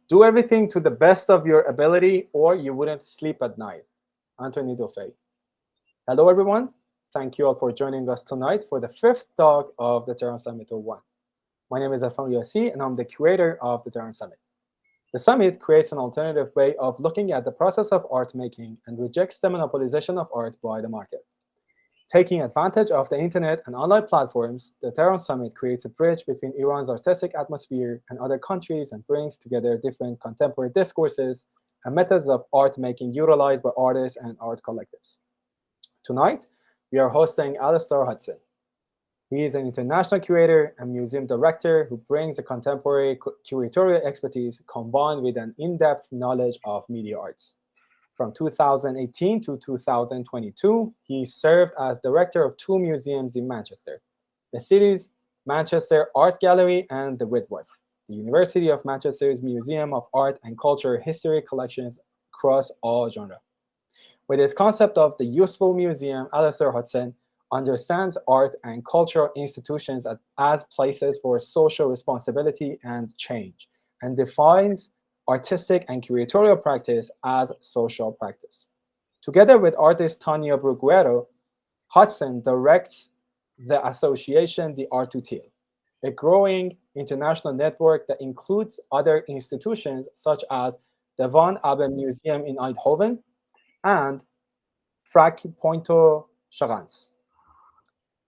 Do everything to the best of your ability or you wouldn't sleep at night. Anthony Dauphin. Hello, everyone. Thank you all for joining us tonight for the fifth talk of the Tehran Summit 01. My name is Afam Yassi, and I'm the curator of the Tehran Summit. The Summit creates an alternative way of looking at the process of art making and rejects the monopolization of art by the market. Taking advantage of the internet and online platforms, the Tehran Summit creates a bridge between Iran's artistic atmosphere and other countries and brings together different contemporary discourses and methods of art making utilized by artists and art collectives. Tonight, we are hosting Alistair Hudson. He is an international curator and museum director who brings a contemporary curatorial expertise combined with an in-depth knowledge of media arts. From 2018 to 2022, he served as director of two museums in Manchester, the city's Manchester Art Gallery and the Whitworth, the University of Manchester's Museum of Art and Culture History collections across all genres. With his concept of the useful museum, Alistair Hudson understands art and cultural institutions as places for social responsibility and change, and defines artistic and curatorial practice as social practice. Together with artist Tania Bruguera, Hudson directs the Association de Arte Útil, a growing international network that includes other institutions such as the Abbemuseum in Eindhoven and FRAC Poitou-Charentes.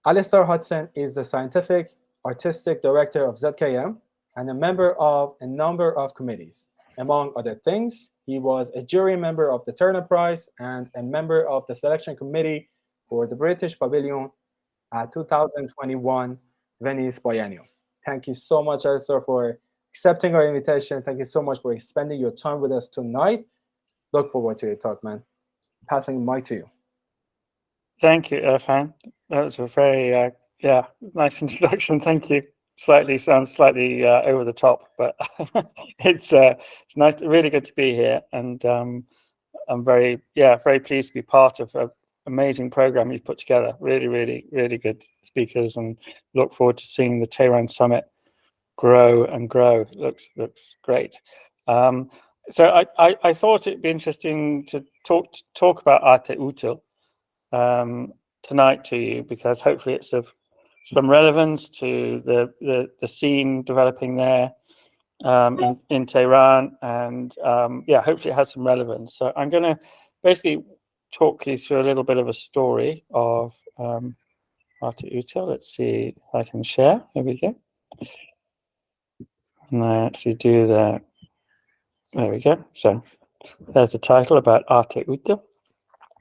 Alistair Hudson is the scientific artistic director of ZKM and a member of a number of committees. Among other things, he was a jury member of the Turner Prize and a member of the selection committee for the British Pavilion at 2021 Venice Biennial. Thank you so much, Alistair, for accepting our invitation. Thank you so much for spending your time with us tonight. Look forward to your talk, man. Passing the mic to you. Thank you, Irfan. That was a very, nice introduction. Thank you. Sounds slightly over the top, but it's nice, really good to be here, and I'm very pleased to be part of an amazing program you've put together. Really good speakers, and look forward to seeing the Tehran Summit grow and grow. Looks great. So I thought it'd be interesting to talk about Arte Útil tonight to you, because hopefully it's of some relevance to the scene developing there in Tehran, and hopefully it has some relevance. So I'm going to basically talk you through a little bit of a story of Arte Útil. Let's see if I can share. There we go. And I actually do that. There we go. So there's the title about Arte Útil.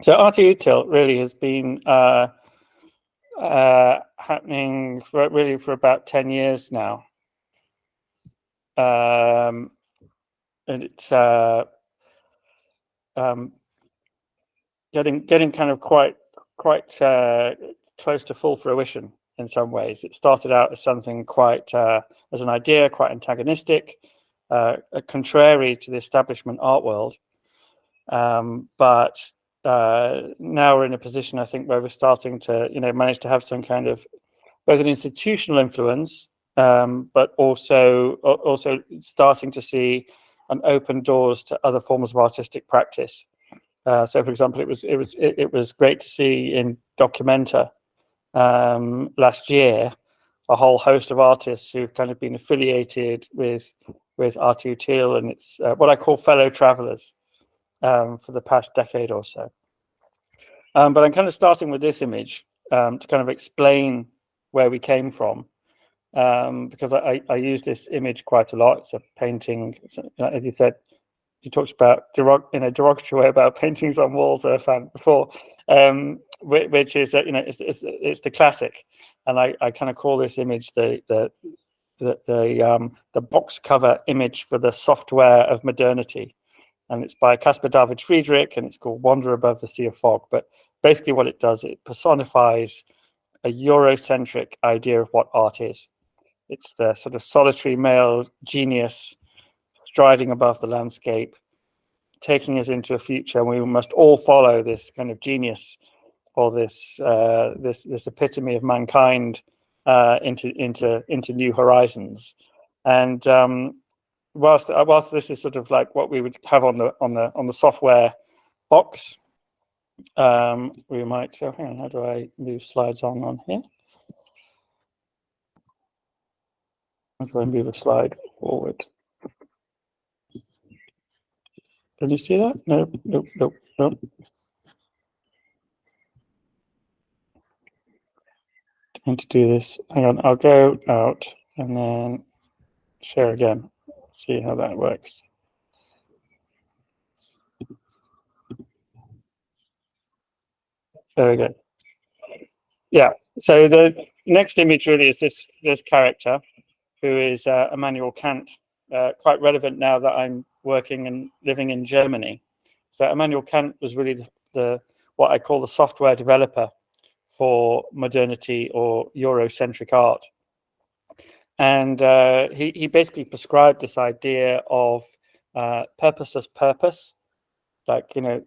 So Arte Útil really has been happening for about 10 years now, and it's getting kind of quite close to full fruition in some ways. It started out as something quite as an idea, quite antagonistic, contrary to the establishment art world, but now we're in a position, I think, where we're starting to, manage to have some kind of both an institutional influence, but also starting to see and open doors to other forms of artistic practice. So, for example, it was great to see in Documenta last year a whole host of artists who've kind of been affiliated with Arte Útil, and it's what I call fellow travelers. For the past decade or so. But I'm kind of starting with this image to kind of explain where we came from, because I use this image quite a lot. It's a painting, as you said, you talked about in a derogatory way about paintings on walls, Irfan, before, which is it's the classic, and I kind of call this image the box cover image for the software of modernity. And it's by Caspar David Friedrich, and it's called Wander Above the Sea of Fog. But basically what it does, it personifies a Eurocentric idea of what art is. It's the sort of solitary male genius striding above the landscape, taking us into a future, and we must all follow this kind of genius, or this epitome of mankind into new horizons. And whilst this is sort of like what we would have on the software box, we might. Oh, hang on, how do I move slides on here? How do I move a slide forward? Can you see that? No, nope, nope, nope. Trying to do this. Hang on, I'll go out and then share again. See how that works. There we go. Yeah. So the next image really is this character, who is Immanuel Kant, quite relevant now that I'm working and living in Germany. So Immanuel Kant was really the what I call the software developer for modernity or Eurocentric art. And he basically prescribed this idea of purposeless purpose, like, you know,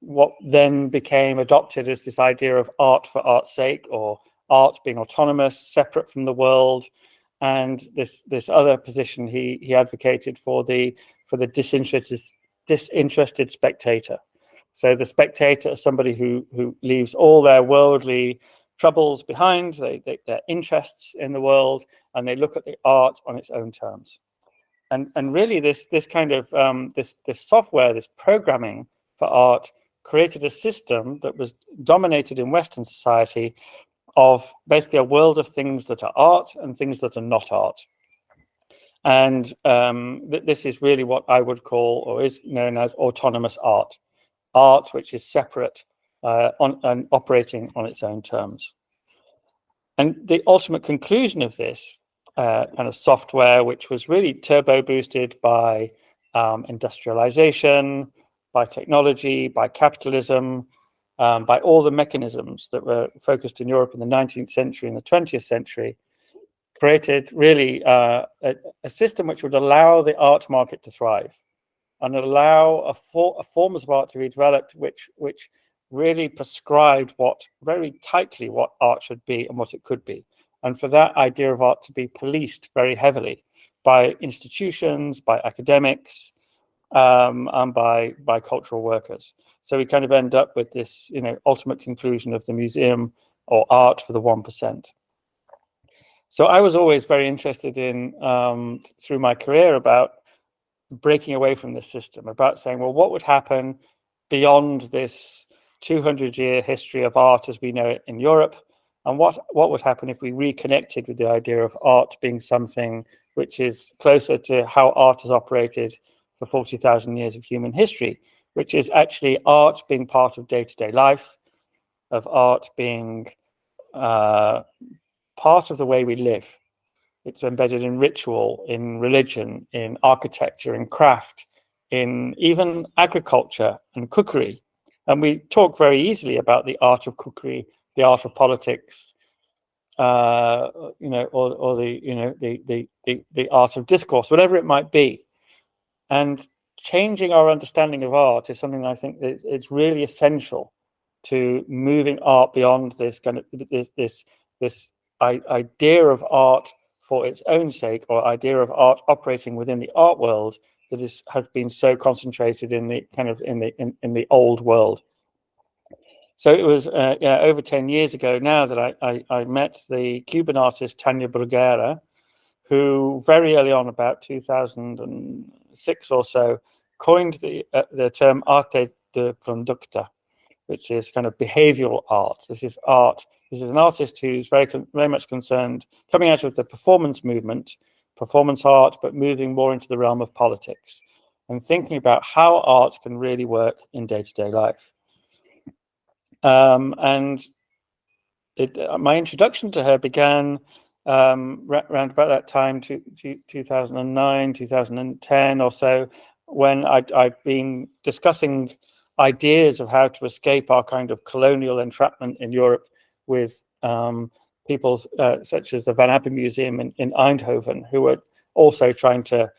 what then became adopted as this idea of art for art's sake, or art being autonomous, separate from the world, and this other position he advocated for the disinterested spectator. So the spectator is somebody who leaves all their worldly troubles behind, their interests in the world, and they look at the art on its own terms. And really this kind of this software, this programming for art, created a system that was dominated in Western society of basically a world of things that are art and things that are not art. And this is really what I would call, or is known as, autonomous art. Art which is separate and operating on its own terms. And the ultimate conclusion of this kind of software, which was really turbo boosted by industrialization, by technology, by capitalism, by all the mechanisms that were focused in Europe in the 19th century and the 20th century, created really a system which would allow the art market to thrive and allow forms of art to be developed which really prescribed very tightly what art should be and what it could be. And for that idea of art to be policed very heavily by institutions, by academics, and by cultural workers. So we kind of end up with this, you know, ultimate conclusion of the museum or art for the 1%. So I was always very interested in, through my career, about breaking away from this system, about saying, well, what would happen beyond this 200-year history of art as we know it in Europe, and what would happen if we reconnected with the idea of art being something which is closer to how art has operated for 40,000 years of human history, which is actually art being part of day-to-day life, of art being part of the way we live. It's embedded in ritual, in religion, in architecture, in craft, in even agriculture and cookery. And we talk very easily about the art of cookery, the art of politics, you know, or the, you know, the art of discourse, whatever it might be. And changing our understanding of art is something I think that it's really essential to moving art beyond this kind of this idea of art for its own sake, or idea of art operating within the art world that has been so concentrated in the kind of in the old world. So it was over 10 years ago now that I met the Cuban artist Tania Bruguera, who very early on, about 2006 or so, coined the term arte de conducta, which is kind of behavioral art. This is art. This is an artist who's very much concerned, coming out of the performance movement, performance art, but moving more into the realm of politics and thinking about how art can really work in day-to-day life. And my introduction to her began around about that time, 2009, 2010 or so, when I'd been discussing ideas of how to escape our kind of colonial entrapment in Europe with people such as the Van Abbemuseum in Eindhoven, who were also trying to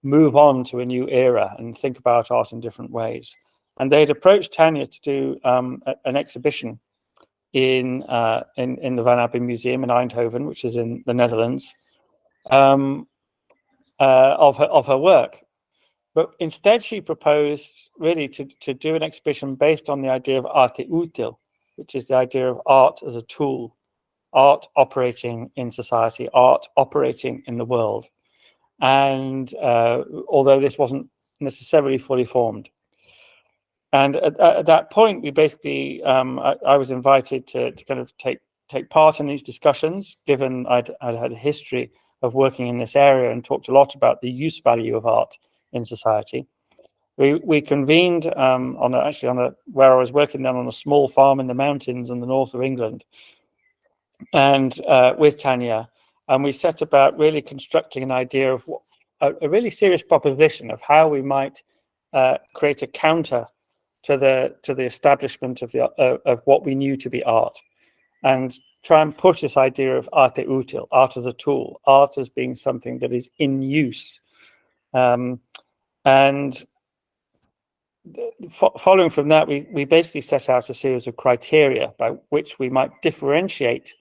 move on to a new era and think about art in different ways. And they'd approached Tania to do an exhibition in the Van Abbemuseum in Eindhoven, which is in the Netherlands. And of her work. But instead, she proposed really to do an exhibition based on the idea of arte útil, which is the idea of art as a tool, art operating in society, art operating in the world. And although this wasn't necessarily fully formed. And at that point, we basically, I was invited to kind of take part in these discussions, given I'd had a history of working in this area and talked a lot about the use value of art in society. We convened where I was working then on a small farm in the mountains in the north of England, and with Tania, and we set about really constructing an idea of a really serious proposition of how we might create a counter to the establishment of what we knew to be art, and try and push this idea of arte útil, art as a tool, art as being something that is in use. And following from that, we basically set out a series of criteria by which we might differentiate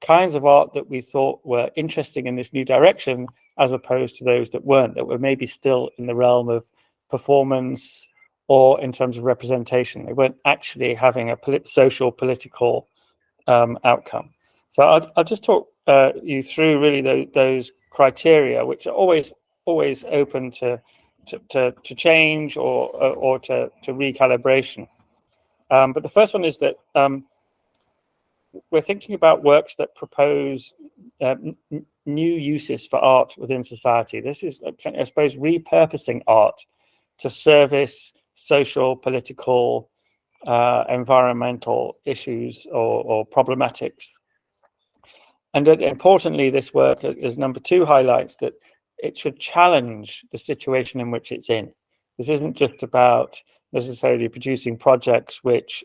kinds of art that we thought were interesting in this new direction, as opposed to those that weren't, that were maybe still in the realm of performance or in terms of representation. They weren't actually having a social, political outcome. So I'll just talk you through really those criteria, which are always open to change or to recalibration. But the first one is that we're thinking about works that propose new uses for art within society. This is, I suppose, repurposing art to service social, political, environmental issues or problematics. And importantly, this work, as number 2 highlights, that it should challenge the situation in which it's in. This isn't just about necessarily producing projects which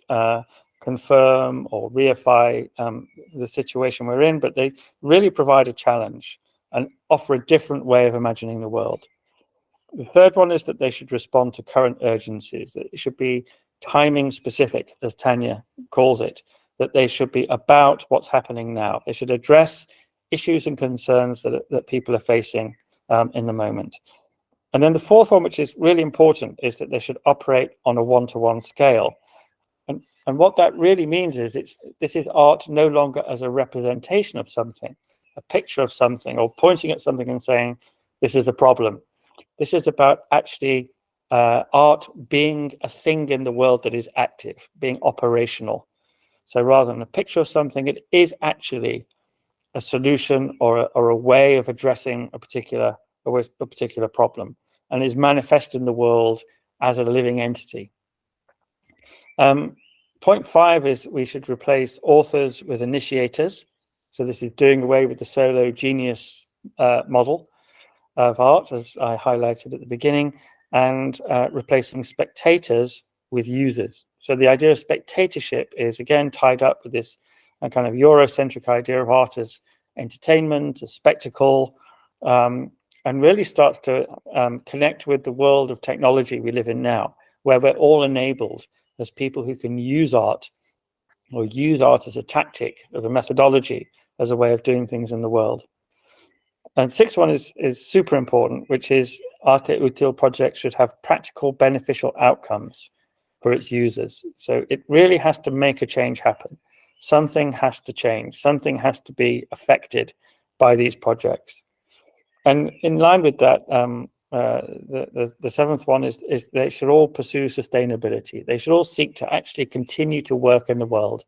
confirm or reify the situation we're in, but they really provide a challenge and offer a different way of imagining the world. The third one is that they should respond to current urgencies, that it should be timing specific, as Tania calls it, that they should be about what's happening now. They should address issues and concerns that people are facing in the moment. And then the fourth one, which is really important, is that they should operate on a one-to-one scale. And what that really means is this is art no longer as a representation of something, a picture of something, or pointing at something and saying, this is a problem. This is about actually art being a thing in the world that is active, being operational. So rather than a picture of something, it is actually a solution or a way of addressing a particular problem, and is manifest in the world as a living entity. Point 5 is we should replace authors with initiators. So this is doing away with the solo genius model of art, as I highlighted at the beginning, and replacing spectators with users. So the idea of spectatorship is again tied up with this kind of Eurocentric idea of art as entertainment, as spectacle, and really starts to connect with the world of technology we live in now, where we're all enabled as people who can use art, or use art as a tactic, as a methodology, as a way of doing things in the world. And 6th one is super important, which is arte útil projects should have practical beneficial outcomes for its users. So it really has to make a change happen. Something has to change. Something has to be affected by these projects. And in line with that, the 7th one is they should all pursue sustainability. They should all seek to actually continue to work in the world.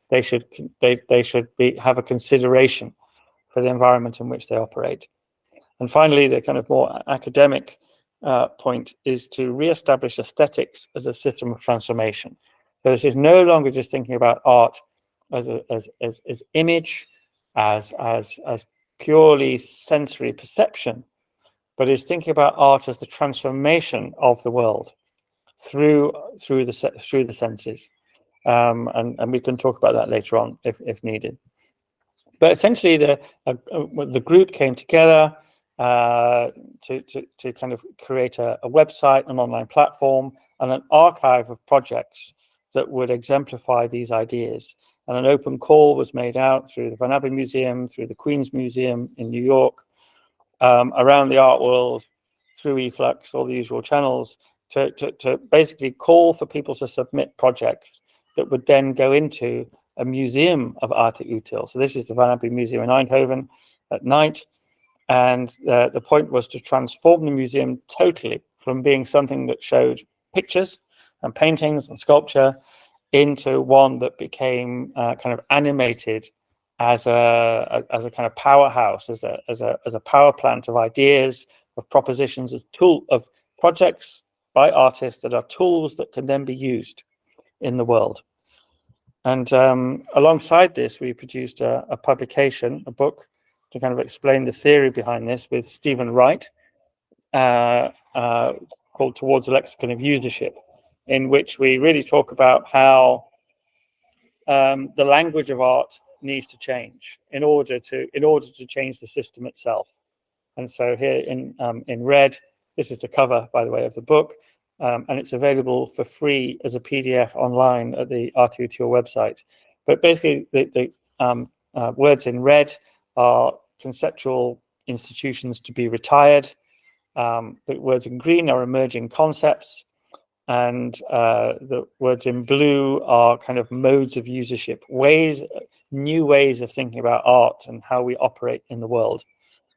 They should have a consideration for the environment in which they operate. And finally, the kind of more academic point is to re-establish aesthetics as a system of transformation. So this is no longer just thinking about art as image, as purely sensory perception, but is thinking about art as the transformation of the world through the senses. And we can talk about that later on if needed. But essentially, the group came together to kind of create a website, an online platform, and an archive of projects that would exemplify these ideas. And an open call was made out through the Abbemuseum, through the Queen's Museum in New York, around the art world through eFlux, all the usual channels, to basically call for people to submit projects that would then go into a museum of arte útil. So this is the Van Abbemuseum in Eindhoven at night. And the point was to transform the museum totally from being something that showed pictures and paintings and sculpture into one that became kind of animated as a kind of powerhouse, as a power plant of ideas, of propositions, of projects by artists that are tools that can then be used in the world. And alongside this, we produced a publication, a book, to kind of explain the theory behind this with Stephen Wright, called Towards a Lexicon of Usership, in which we really talk about how the language of art needs to change in order to change the system itself. And so here in red, this is the cover, by the way, of the book, and it's available for free as a PDF online at the Arte Útil website. But basically, the words in red are conceptual institutions to be retired. The words in green are emerging concepts, and the words in blue are kind of modes of usership, new ways of thinking about art and how we operate in the world.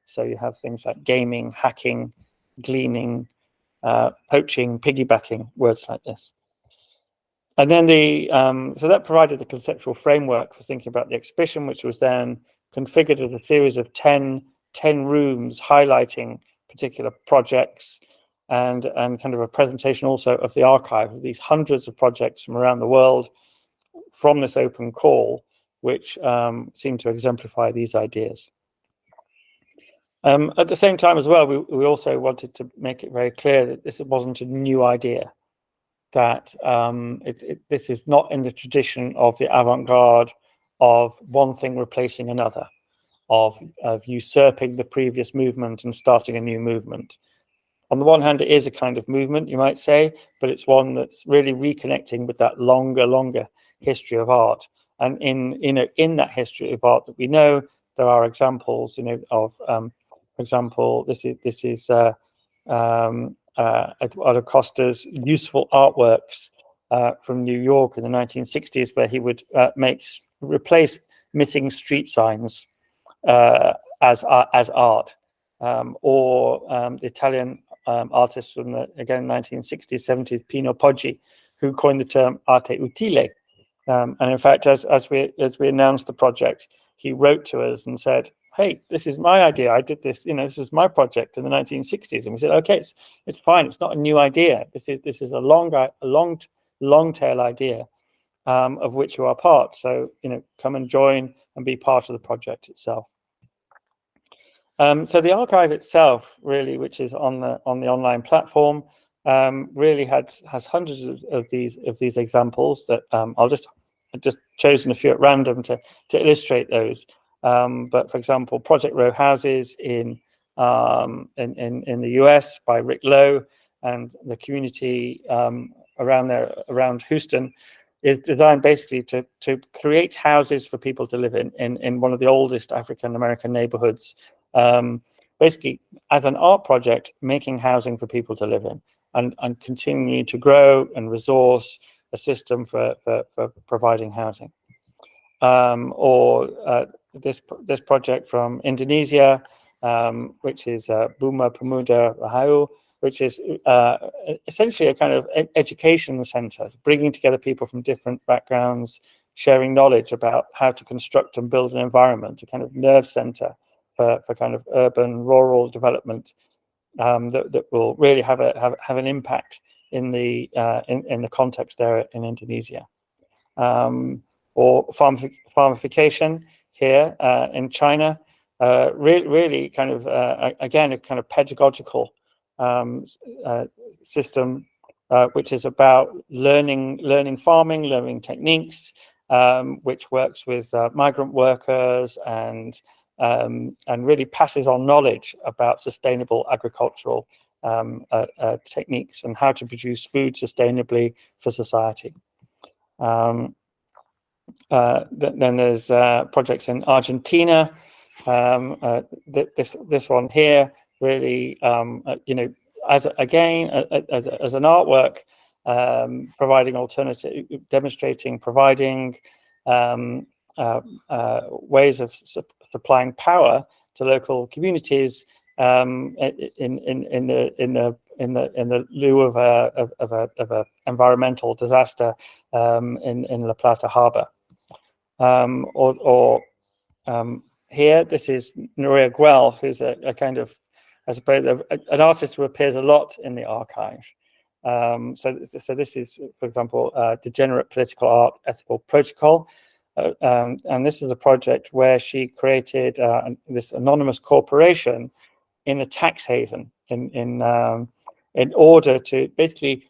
So you have things like gaming, hacking, gleaning, poaching, piggybacking, words like this. And then so that provided the conceptual framework for thinking about the exhibition, which was then configured as a series of 10 rooms highlighting particular projects, and kind of a presentation also of the archive of these hundreds of projects from around the world from this open call, which seem to exemplify these ideas. At the same time as well, we also wanted to make it very clear that this wasn't a new idea, that this is not in the tradition of the avant-garde of one thing replacing another, of usurping the previous movement and starting a new movement. On the one hand, it is a kind of movement, you might say, but it's one that's really reconnecting with that longer history of art. And in that history of art that we know, there are examples, of, for example, this is Eduardo Costa's useful artworks from New York in the 1960s, where he would replace missing street signs as art, or the Italian artist from the 1960s, 70s, Pino Poggi, who coined the term arte utile. And in fact, as we announced the project, he wrote to us and said, "Hey, this is my idea. I did this. This is my project in the 1960s." And we said, "Okay, it's fine. It's not a new idea. This is a long tail idea of which you are part. So come and join and be part of the project itself." So the archive itself, really, which is on the online platform, really has hundreds of these examples that I've just chosen a few at random to illustrate those. But for example, Project Row Houses in the US by Rick Lowe, and the community around Houston is designed basically to create houses for people to live in one of the oldest African American neighborhoods. Basically, as an art project, making housing for people to live in, and continuing to grow and resource a system for providing housing. Or this project from Indonesia, which is Buma Pemuda Rahayu, which is essentially a kind of education center, bringing together people from different backgrounds, sharing knowledge about how to construct and build an environment, a kind of nerve center for kind of urban, rural development that will really have an impact in the context there in Indonesia. Or farmification here in China, really kind of again a kind of pedagogical system which is about learning farming, learning techniques, which works with migrant workers and really passes on knowledge about sustainable agricultural techniques and how to produce food sustainably for society. Then there's projects in Argentina, This one here really, as an artwork, providing alternative, demonstrating, providing ways of supplying power to local communities in the lieu of a environmental disaster in La Plata Harbour. Here, this is Nuria Guel, who's a kind of, I suppose, an artist who appears a lot in the archive. So this is, for example, Degenerate Political Art Ethical Protocol. And this is a project where she created this anonymous corporation in a tax haven in order to basically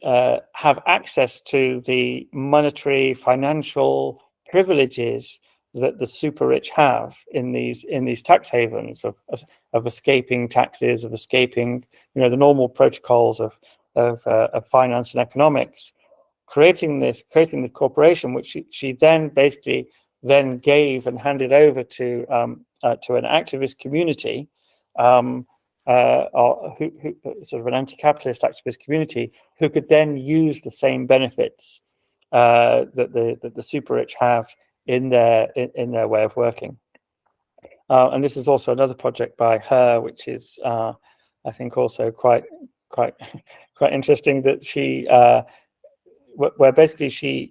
have access to the monetary, financial privileges that the super rich have in these tax havens of escaping taxes, of escaping the normal protocols of finance and economics. Creating the corporation, which she then basically gave and handed over to an activist community, who sort of an anti-capitalist activist community, who could then use the same benefits that the super rich have in their way of working. And this is also another project by her, which is I think also quite interesting, that she where basically she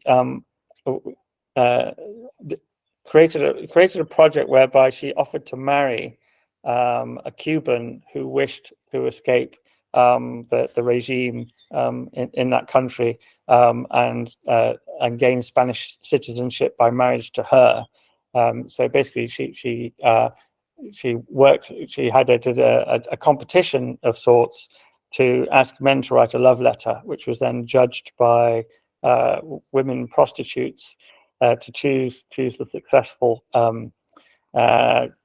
created a project whereby she offered to marry a Cuban who wished to escape the regime in that country and gain Spanish citizenship by marriage to her. So basically, she did a competition of sorts to ask men to write a love letter, which was then judged by women prostitutes to choose the successful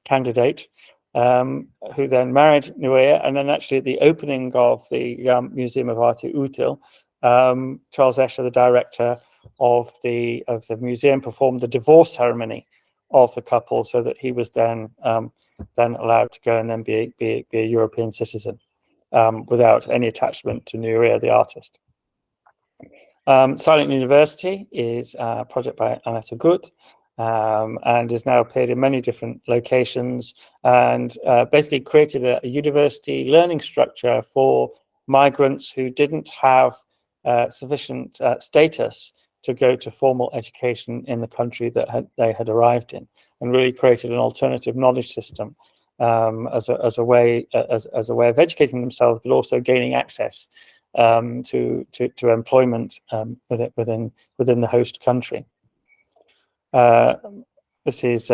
candidate, who then married Nuria. And then actually at the opening of the Museum of Arte Útil, Charles Escher, the director of the museum, performed the divorce ceremony of the couple, so that he was then allowed to go and then be a European citizen without any attachment to Nuria, the artist. Silent University is a project by Annette Gut, and has now appeared in many different locations, and basically created a university learning structure for migrants who didn't have sufficient status to go to formal education in the country that they had arrived in, and really created an alternative knowledge system as a way of educating themselves, but also gaining access to employment within the host country. This is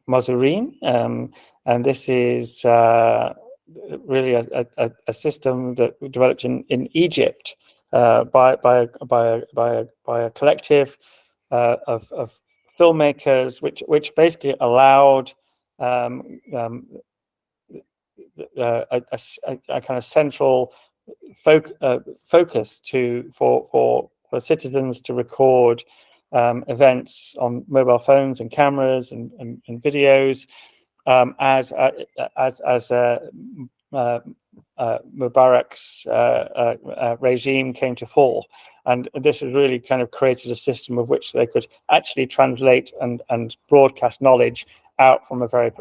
Mazurine, and this is really a system that developed in Egypt by a collective of filmmakers, which basically allowed a kind of central focus for citizens to record events on mobile phones and cameras and videos as Mubarak's regime came to fall. And this has really kind of created a system of which they could actually translate and broadcast knowledge out from a very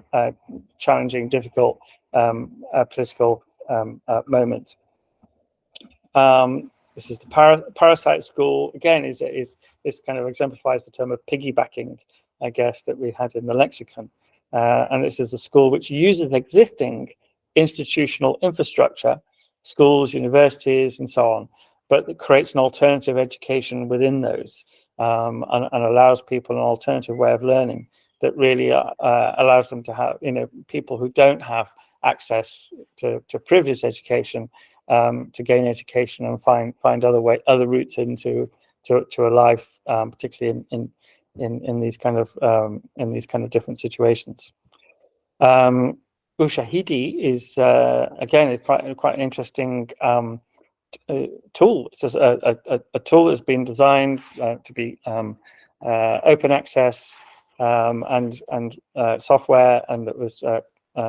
challenging, difficult political moment. This is the Parasite School. Again, is this kind of exemplifies the term of piggybacking, I guess, that we had in the lexicon. And this is a school which uses existing institutional infrastructure, schools, universities, and so on, but it creates an alternative education within those, and allows people an alternative way of learning that really allows them to have, people who don't have access to privileged education, to gain education and find other routes into a life, particularly in these kind of different situations. Ushahidi is again is quite an interesting tool. It's a tool that's been designed to be open access, and software, and that was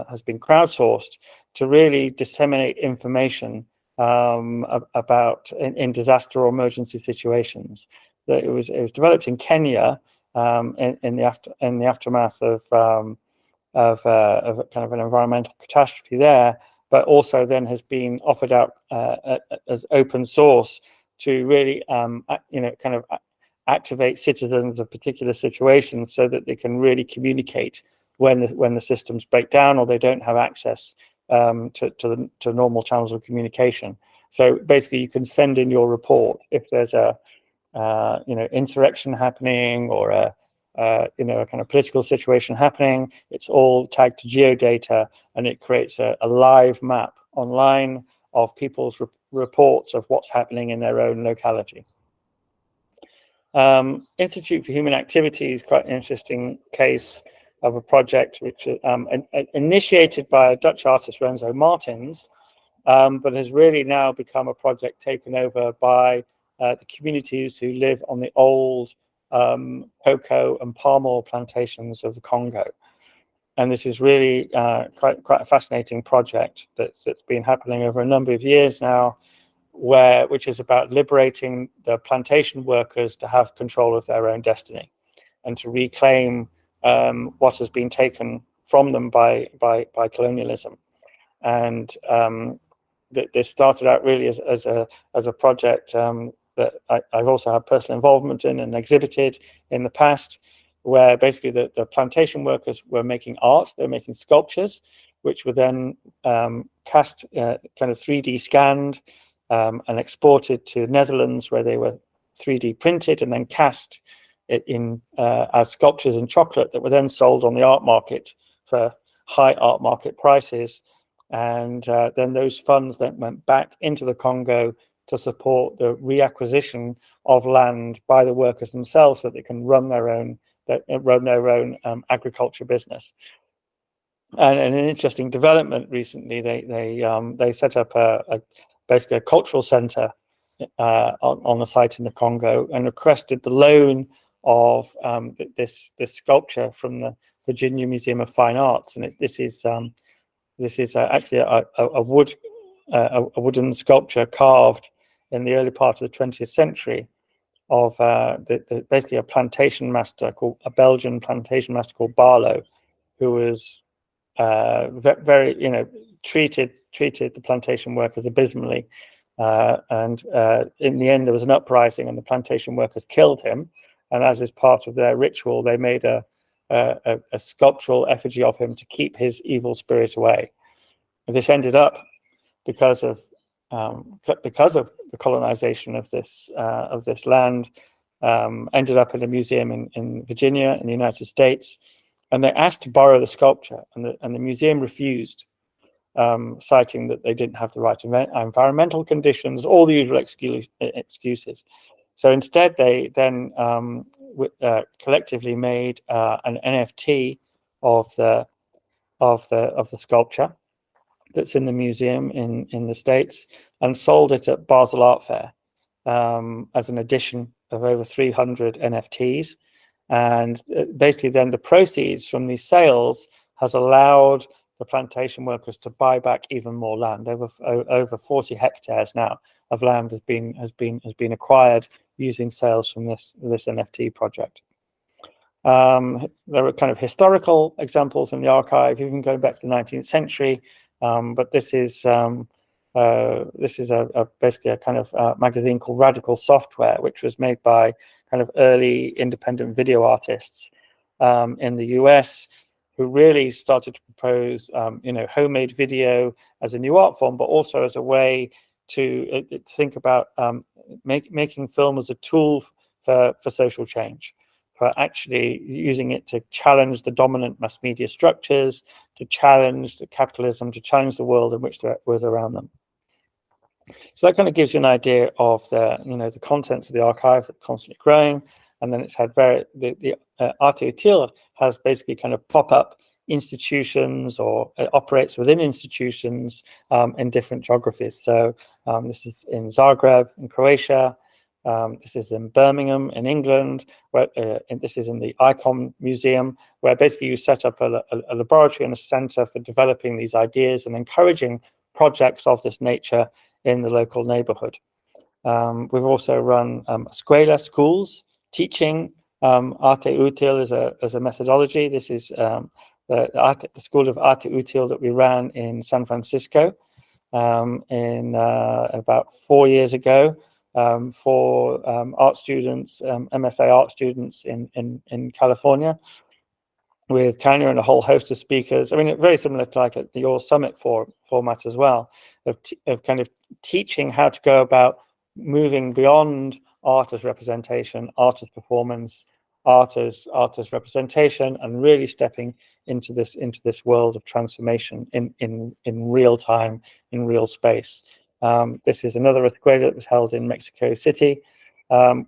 has been crowdsourced to really disseminate information about in disaster or emergency situations. That it was developed in Kenya in the aftermath of kind of an environmental catastrophe there, but also then has been offered out as open source to really kind of activate citizens of particular situations so that they can really communicate when the systems break down or they don't have access to normal channels of communication. So basically, you can send in your report if there's a insurrection happening or a kind of political situation happening. It's all tagged to geodata, and it creates a live map online of people's reports of what's happening in their own locality. Institute for Human Activity is quite an interesting case of a project which initiated by a Dutch artist, Renzo Martins, but has really now become a project taken over by the communities who live on the old cocoa and palm oil plantations of the Congo. And this is really quite a fascinating project that's been happening over a number of years now, which is about liberating the plantation workers to have control of their own destiny and to reclaim what has been taken from them by colonialism. And this started out really as a project that I've also had personal involvement in and exhibited in the past, where basically the plantation workers were making art, they were making sculptures, which were then cast, kind of 3D scanned and exported to Netherlands, where they were 3D printed and then cast in as sculptures in chocolate that were then sold on the art market for high art market prices. And then those funds then went back into the Congo to support the reacquisition of land by the workers themselves, so they can run their own agriculture business. And an interesting development recently, they set up basically a cultural center on the site in the Congo and requested the loan of this sculpture from the Virginia Museum of Fine Arts. And this is actually a wooden sculpture carved in the early part of the 20th century of basically a Belgian plantation master called Barlow, who was very treated the plantation workers abysmally, and in the end there was an uprising and the plantation workers killed him, and as is part of their ritual, they made a sculptural effigy of him to keep his evil spirit away. And this ended up because of the colonization of this land, ended up in a museum in Virginia in the United States, and they asked to borrow the sculpture, and the museum refused, citing that they didn't have the right environmental conditions, all the usual excuses. So instead, they then collectively made an NFT of the sculpture that's in the museum in the States, and sold it at Basel Art Fair as an edition of over 300 NFTs. And basically then the proceeds from these sales has allowed the plantation workers to buy back even more land. Over 40 hectares now of land has been acquired using sales from this NFT project. There are kind of historical examples in the archive, even going back to the 19th century. But this is basically a kind of magazine called Radical Software, which was made by kind of early independent video artists in the US, who really started to propose homemade video as a new art form, but also as a way to think about making film as a tool for social change, for actually using it to challenge the dominant mass media structures, to challenge the capitalism, to challenge the world in which there was around them. So that kind of gives you an idea of the contents of the archive that's constantly growing. And then it's had the Arte Útil has basically kind of pop-up institutions, or it operates within institutions in different geographies. So this is in Zagreb, in Croatia, This is in Birmingham, in England, where and this is in the Icon Museum, where basically you set up a laboratory and a centre for developing these ideas and encouraging projects of this nature in the local neighbourhood. We've also run escuela schools teaching Arte Útil as a methodology. This is the School of Arte Útil that we ran in San Francisco in about 4 years ago for art students, MFA art students in California, with Tania and a whole host of speakers. I mean, very similar to like your summit format as well, of kind of teaching how to go about moving beyond art as representation, art as performance, art as representation, and really stepping into this world of transformation in real time, in real space. This is another escuela that was held in Mexico City,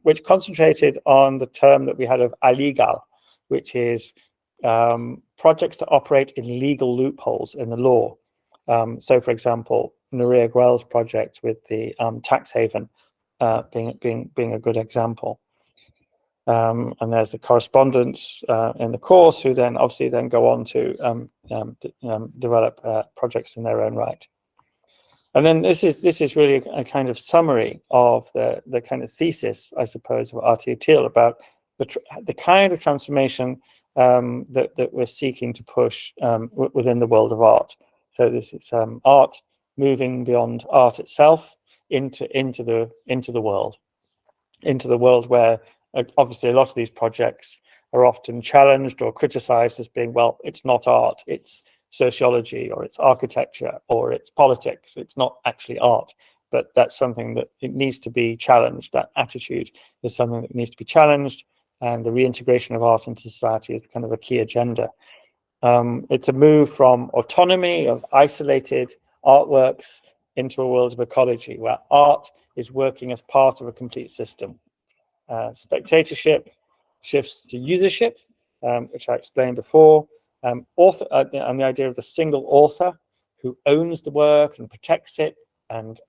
which concentrated on the term that we had of illegal, which is projects that operate in legal loopholes in the law. So, for example, Nuria Guel's project with the tax haven being a good example. And there's the correspondents in the course who then obviously then go on to develop projects in their own right. And then this is really a kind of summary of the kind of thesis, I suppose, of Arte Útil about the kind of transformation that we're seeking to push within the world of art. So this is art moving beyond art itself into the world where obviously a lot of these projects are often challenged or criticized as being, well, it's not art, it's sociology, or it's architecture, or it's politics. It's not actually art. But that's something that it needs to be challenged. That attitude is something that needs to be challenged, and the reintegration of art into society is kind of a key agenda. It's a move from autonomy of isolated artworks into a world of ecology, where art is working as part of a complete system. Spectatorship shifts to usership, which I explained before. Author, and the idea of the single author who owns the work and protects it and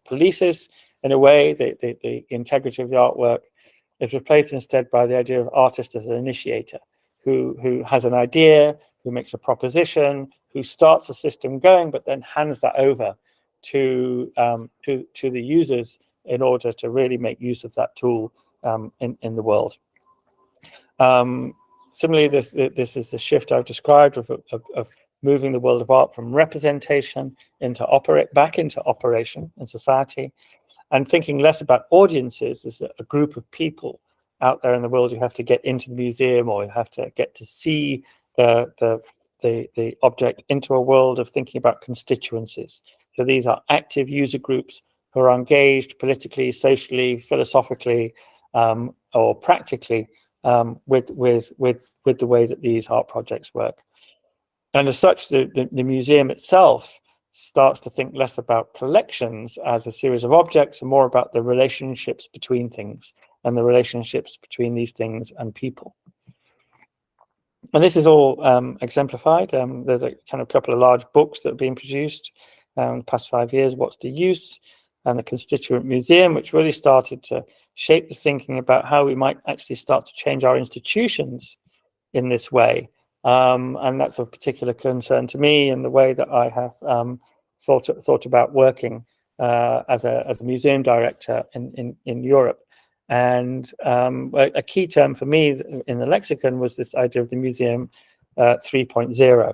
polices in a way the integrity of the artwork, is replaced instead by the idea of artist as an initiator, who has an idea, who makes a proposition, who starts a system going, but then hands that over to the users in order to really make use of that tool in the world. Similarly, this is the shift I've described of moving the world of art from representation back into operation in society, and thinking less about audiences as a group of people out there in the world. You have to get into the museum, or you have to get to see the object, into a world of thinking about constituencies. So these are active user groups who are engaged politically, socially, philosophically, or practically with the way that these art projects work. And as such, the museum itself starts to think less about collections as a series of objects and more about the relationships between things and the relationships between these things and people. And this is all exemplified. There's a kind of couple of large books that have been produced in the past 5 years, What's the Use? And the Constituent Museum, which really started to shape the thinking about how we might actually start to change our institutions in this way. And that's of particular concern to me in the way that I have thought about working as a museum director in Europe. And a key term for me in the lexicon was this idea of the museum 3.0,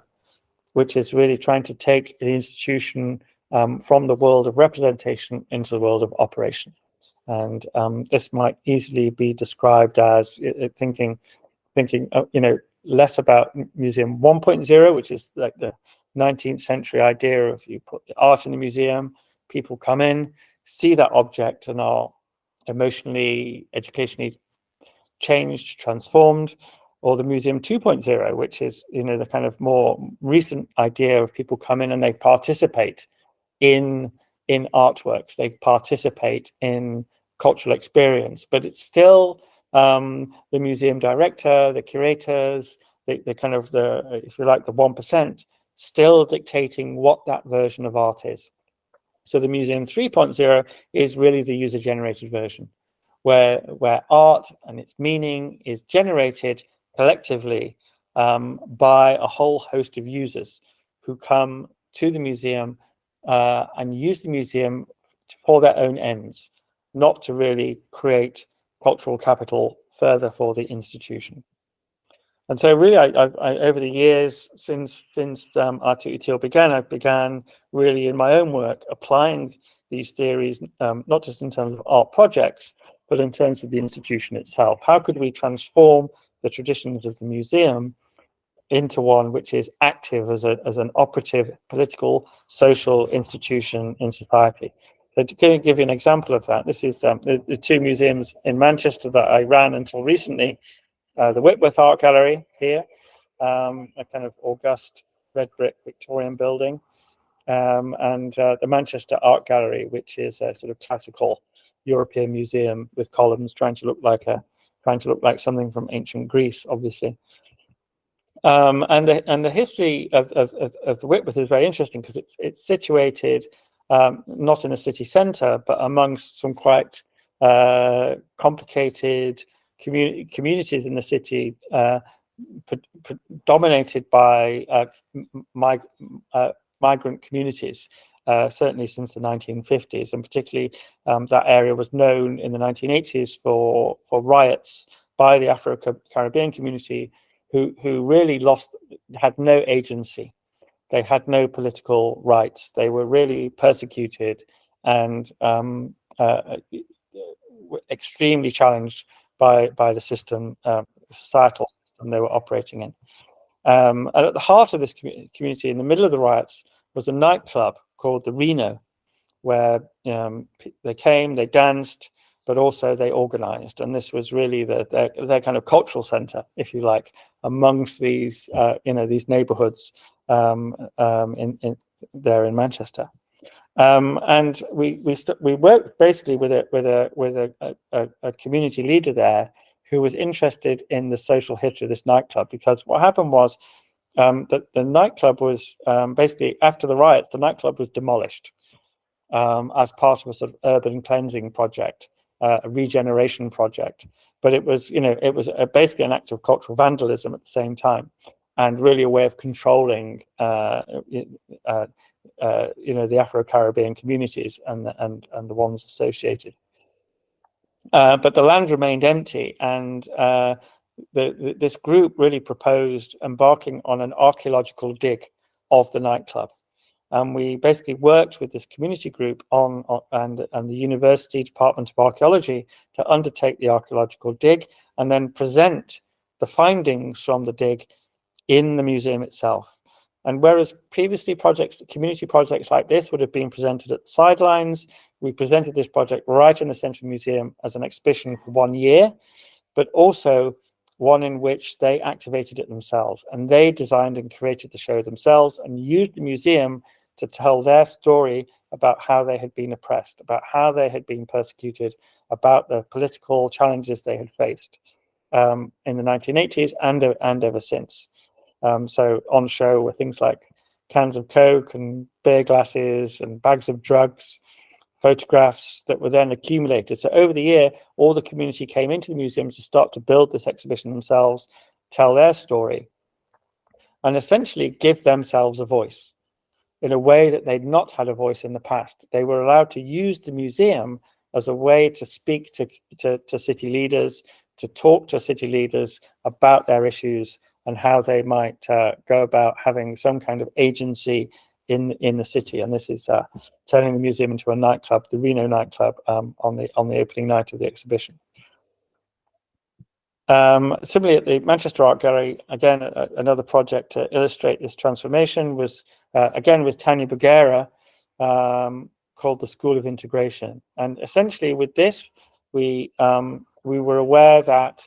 which is really trying to take the institution from the world of representation into the world of operation. And this might easily be described as thinking, less about Museum 1.0, which is like the 19th century idea of you put the art in the museum, people come in, see that object, and are emotionally, educationally changed, transformed, or the Museum 2.0, which is the kind of more recent idea of people come in and they participate in artworks, they participate in cultural experience, but it's still the museum director, the curators, the kind of if you like, the 1%, still dictating what that version of art is. So the Museum 3.0 is really the user-generated version, where art and its meaning is generated collectively by a whole host of users who come to the museum and use the museum for their own ends, not to really create cultural capital further for the institution. And so really, I over the years, since Arte Útil began, I began really in my own work applying these theories, not just in terms of art projects, but in terms of the institution itself. How could we transform the traditions of the museum into one which is active as an operative political, social institution in society? So to give you an example of that, this is the two museums in Manchester that I ran until recently. The Whitworth Art Gallery here, a kind of august red brick Victorian building, and the Manchester Art Gallery, which is a sort of classical European museum with columns trying to look like something from ancient Greece, obviously. And the history of the Whitworth is very interesting because it's situated not in a city centre, but amongst some quite complicated communities in the city, dominated by migrant communities, certainly since the 1950s, and particularly that area was known in the 1980s for riots by the Afro-Caribbean community, who really had no agency. They had no political rights. They were really persecuted and extremely challenged by the system, societal system they were operating in. And at the heart of this community, in the middle of the riots, was a nightclub called the Reno, where they came, they danced, but also they organized. And this was really their kind of cultural center, if you like, amongst these these neighborhoods there in Manchester. And we worked basically with a community leader there who was interested in the social history of this nightclub, because what happened was that the nightclub was basically, after the riots, the nightclub was demolished as part of a sort of urban cleansing project, a regeneration project. But it was basically an act of cultural vandalism at the same time, and really a way of controlling the Afro-Caribbean communities and the ones associated. But the land remained empty, and this group really proposed embarking on an archaeological dig of the nightclub. And we basically worked with this community group and the University Department of Archaeology to undertake the archaeological dig and then present the findings from the dig in the museum itself. And whereas previously community projects like this would have been presented at the sidelines, we presented this project right in the Central Museum as an exhibition for 1 year, but also one in which they activated it themselves, and they designed and created the show themselves and used the museum to tell their story about how they had been oppressed, about how they had been persecuted, about the political challenges they had faced in the 1980s and ever since. So on show were things like cans of Coke and beer glasses and bags of drugs, photographs that were then accumulated. So over the year, all the community came into the museum to start to build this exhibition themselves, tell their story, and essentially give themselves a voice in a way that they'd not had a voice in the past. They were allowed to use the museum as a way to speak to city leaders, to talk to city leaders about their issues and how they might go about having some kind of agency in the city. And this is turning the museum into a nightclub, the Reno nightclub, on the opening night of the exhibition. Similarly, at the Manchester Art Gallery, again, another project to illustrate this transformation was, again, with Tania Bruguera, called the School of Integration. And essentially with this, we were aware that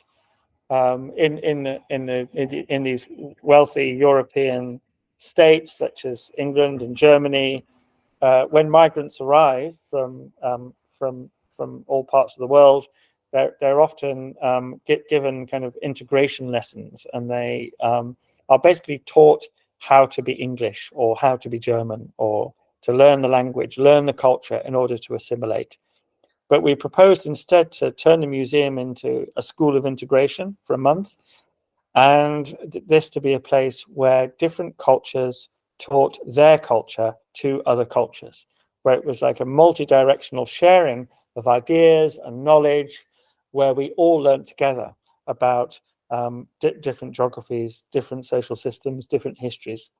in these wealthy European states such as England and Germany, when migrants arrive from all parts of the world, they're often given kind of integration lessons, and they are basically taught how to be English or how to be German or to learn the language, learn the culture in order to assimilate. But we proposed instead to turn the museum into a school of integration for a month, and this to be a place where different cultures taught their culture to other cultures, where it was like a multi-directional sharing of ideas and knowledge, where we all learned together about different geographies, different social systems, different histories,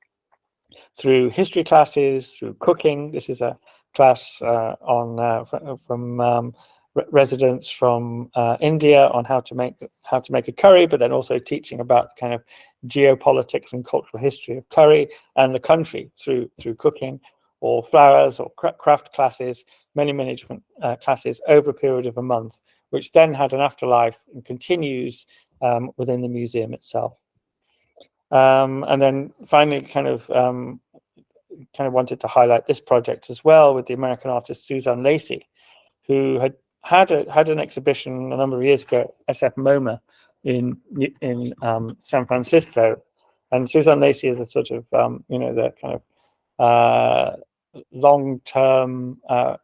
through history classes, through cooking. This is a class from residents from India on how to make a curry, but then also teaching about kind of geopolitics and cultural history of curry and the country through cooking, or flowers, or craft classes, many different classes over a period of a month, which then had an afterlife and continues within the museum itself. And then finally, kind of wanted to highlight this project as well with the American artist Suzanne Lacey, who had an exhibition a number of years ago at SF MoMA in San Francisco. And Suzanne Lacey is a sort of the kind of long-term kind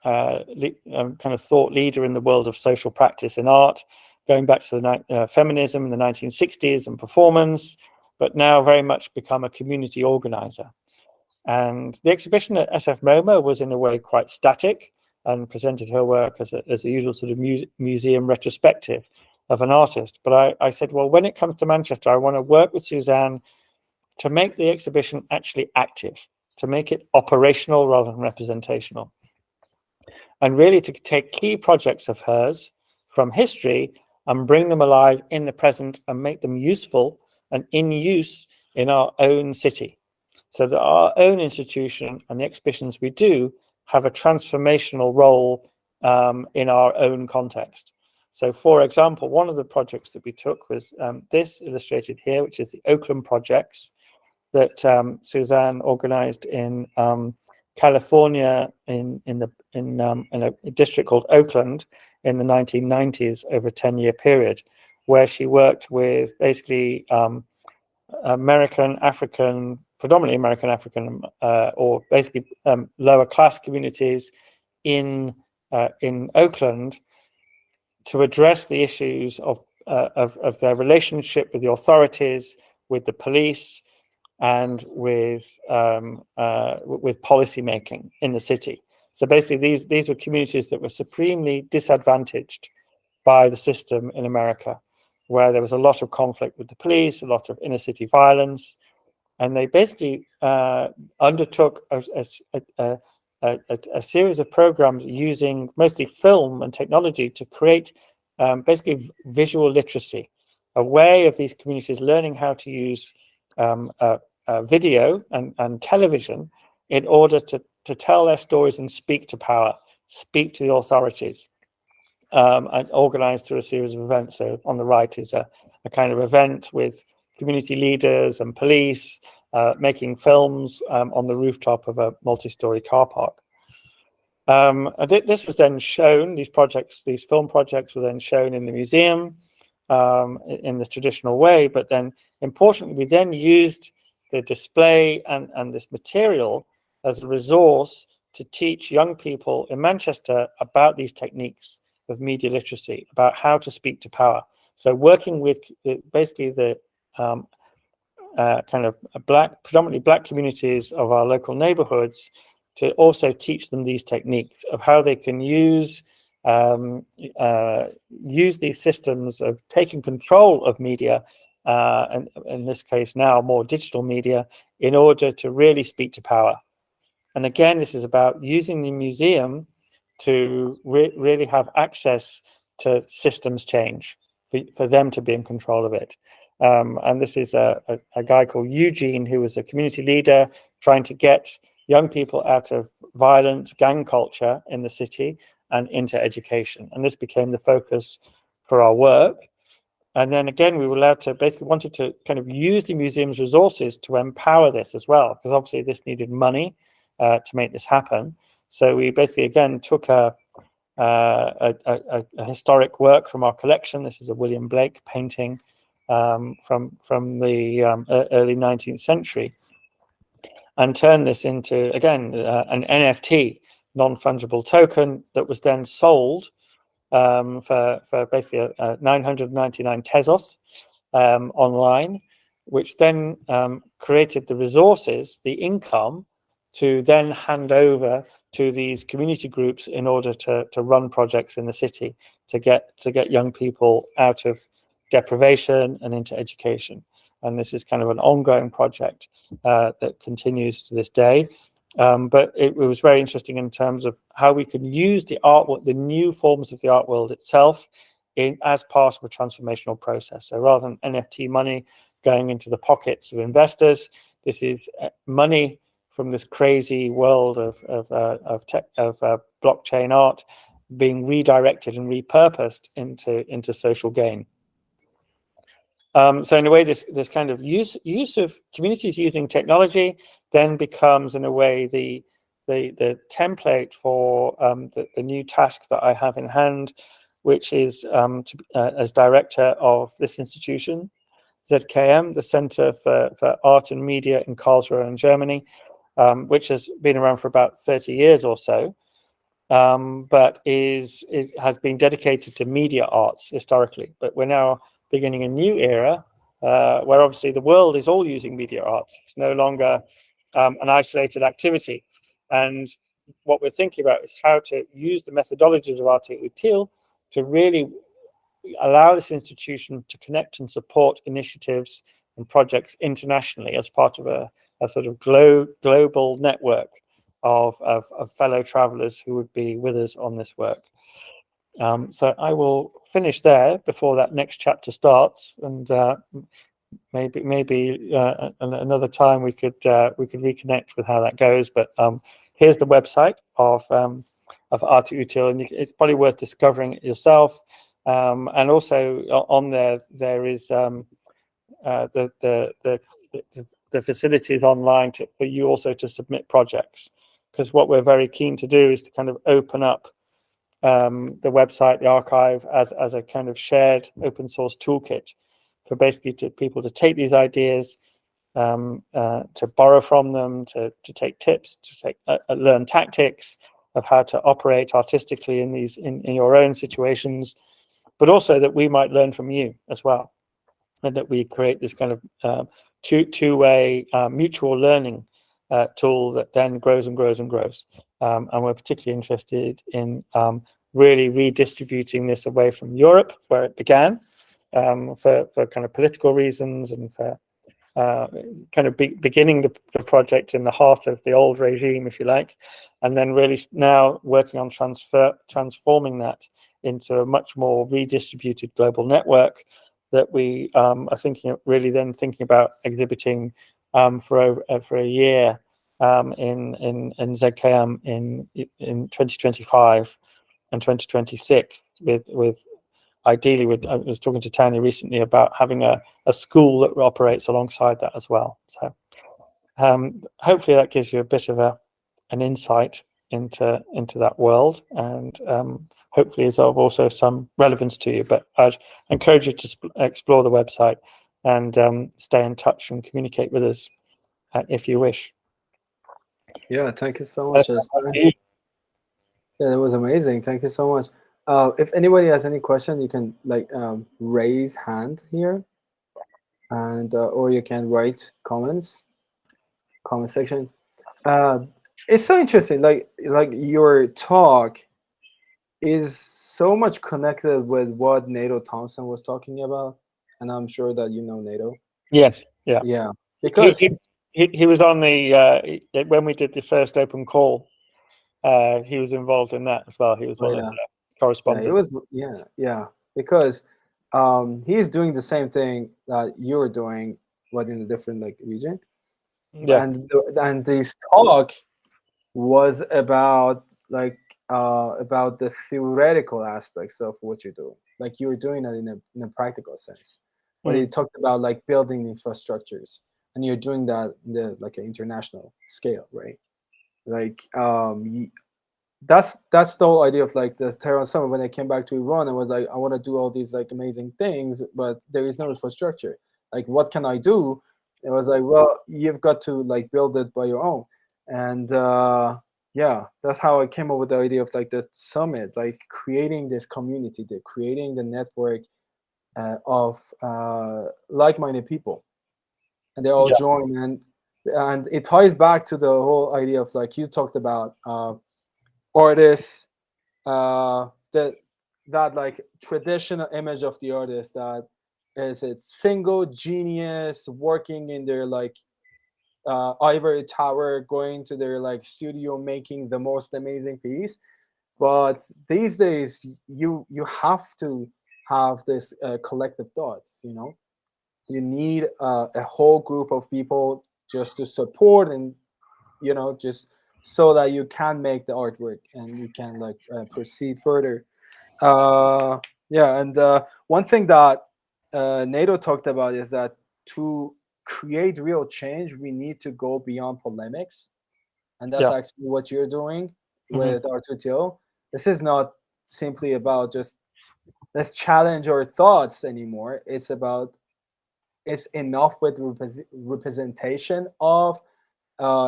of thought leader in the world of social practice and art, going back to the feminism in the 1960s and performance, but now very much become a community organizer. And the exhibition at SF MoMA was in a way quite static and presented her work as a usual sort of museum retrospective of an artist. But I said, well, when it comes to Manchester, I want to work with Suzanne to make the exhibition actually active, to make it operational rather than representational, and really to take key projects of hers from history and bring them alive in the present and make them useful and in use in our own city, so that our own institution and the exhibitions we do have a transformational role in our own context. So, for example, one of the projects that we took was this illustrated here, which is the Oakland projects that Suzanne organized in California in a district called Oakland in the 1990s over a 10-year period, where she worked with basically predominantly American African, or basically lower class communities in Oakland, to address the issues of their relationship with the authorities, with the police, and with policy making in the city. So basically, these were communities that were supremely disadvantaged by the system in America, where there was a lot of conflict with the police, a lot of inner city violence, and they basically undertook a series of programs using mostly film and technology to create basically visual literacy, a way of these communities learning how to use video and television in order to tell their stories and speak to power, speak to the authorities, and organized through a series of events. So on the right is a kind of event with community leaders and police making films on the rooftop of a multi-story car park. This was then shown, these film projects were then shown in the museum in the traditional way, but then importantly, we then used the display and this material as a resource to teach young people in Manchester about these techniques of media literacy, about how to speak to power. So working with basically the kind of predominantly black communities of our local neighborhoods, to also teach them these techniques of how they can use these systems of taking control of media, and in this case now more digital media, in order to really speak to power. And again, this is about using the museum to really have access to systems change, for them to be in control of it. And this is a guy called Eugene, who was a community leader trying to get young people out of violent gang culture in the city and into education. And this became the focus for our work. And then again, we were allowed to wanted to kind of use the museum's resources to empower this as well, because obviously this needed money to make this happen. So we basically again took a historic work from our collection. This is a William Blake painting from the early 19th century. and turn this into, again, an NFT, non-fungible token, that was then sold for basically 999 tezos online, which then created the resources, the income, to then hand over to these community groups in order to run projects in the city to get young people out of deprivation and into education. And this is kind of an ongoing project that continues to this day. But it was very interesting in terms of how we can use the art, the new forms of the art world itself, as part of a transformational process. So rather than NFT money going into the pockets of investors, this is money from this crazy world of blockchain art being redirected and repurposed into social gain. So in a way, this kind of use of communities using technology then becomes, in a way, the template for the new task that I have in hand, which is as director of this institution, ZKM, the Center for Art and Media in Karlsruhe in Germany, which has been around for about 30 years or so, but has been dedicated to media arts historically. But we're now beginning a new era where obviously the world is all using media arts. It's no longer an isolated activity. And what we're thinking about is how to use the methodologies of Arte Útil to really allow this institution to connect and support initiatives and projects internationally as part of a sort of global network of fellow travelers who would be with us on this work. So I will finish there before that next chapter starts, and maybe another time we could reconnect with how that goes. But here's the website of Arte Útil, and it's probably worth discovering it yourself. And also on there is the facilities online for you also to submit projects, because what we're very keen to do is to kind of open up the website, the archive, as a kind of shared open source toolkit for basically people to take these ideas, to borrow from them, to take tips, to learn tactics of how to operate artistically in your own situations, but also that we might learn from you as well, and that we create this kind of two-way mutual learning tool that then grows and grows and grows. And we're particularly interested in really redistributing this away from Europe, where it began, for kind of political reasons, and for kind of beginning the project in the heart of the old regime, if you like, and then really now working on transforming that into a much more redistributed global network that we are thinking about exhibiting for a year in ZKM in 2025 and 2026 with ideally, I was talking to Tania recently about having a school that operates alongside that as well. So hopefully that gives you a bit of an insight into that world, and hopefully is of also some relevance to you. But I'd encourage you to explore the website and stay in touch and communicate with us if you wish. Yeah, thank you so much. Yeah, that was amazing. Thank you so much. If anybody has any question, you can raise hand here, and or you can write comment section. It's so interesting. Like your talk is so much connected with what Nato Thompson was talking about, and I'm sure that you know Nato. Yes. Yeah. Yeah. Because he was on the when we did the first open call. He was involved in that as well. He was one of the correspondents. Yeah, it was because he's doing the same thing that you were doing, but in a different region. Yeah. And this talk was about about the theoretical aspects of what you're doing. Like you were doing it in a practical sense. But he talked about building infrastructures, and you're doing that in the an international scale, right? That's the whole idea of the Terran Summit. When I came back to Iran, I was like, I want to do all these amazing things, but there is no infrastructure. What can I do It was like, well, you've got to like build it by your own. And yeah, that's how I came up with the idea of like the summit, like creating this community, creating the network of like-minded people, and they all Yeah. join. And it ties back to the whole idea of like you talked about artists, that like traditional image of the artist that is a single genius working in their like ivory tower, going to their like studio, making the most amazing piece. But these days, you have to have this collective thoughts. You need a whole group of people just to support, and just so that you can make the artwork and you can like proceed further. uh yeah, and one thing that NATO talked about is that to create real change, we need to go beyond polemics, and that's Yeah. actually what you're doing Hmm. with Art2Til. This is not simply about just let's challenge our thoughts anymore. It's about it's enough with representation of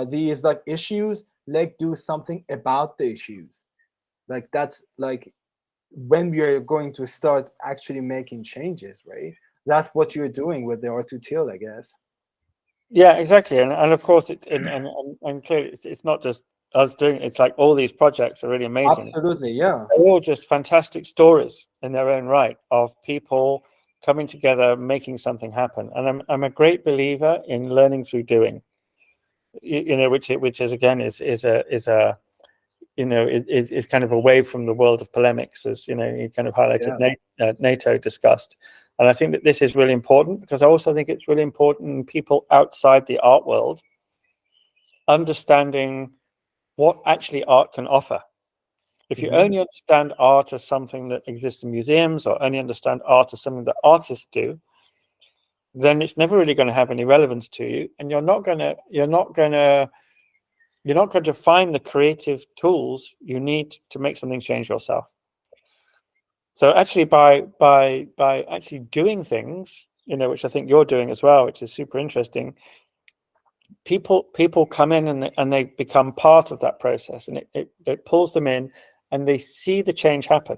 these like issues. Like do something about the issues. Like that's like when we are going to start actually making changes, right? That's what you're doing with the Art2Til, I guess. Yeah, exactly. And of course, and clearly, it's not just us doing it. It's like all these projects are really amazing. Absolutely, yeah. They're all just fantastic stories in their own right of people coming together, making something happen. And I'm a great believer in learning through doing. Which is again is a is kind of away from the world of polemics, as you kind of highlighted. Yeah, NATO discussed, and I think that this is really important because I also think it's really important people outside the art world understanding what actually art can offer. If you only understand art as something that exists in museums, or only understand art as something that artists do, then it's never really going to have any relevance to you, and you're not going to find the creative tools you need to make something change yourself. So actually, by actually doing things, which I think you're doing as well, which is super interesting, people come in and they become part of that process, and it pulls them in, and they see the change happen,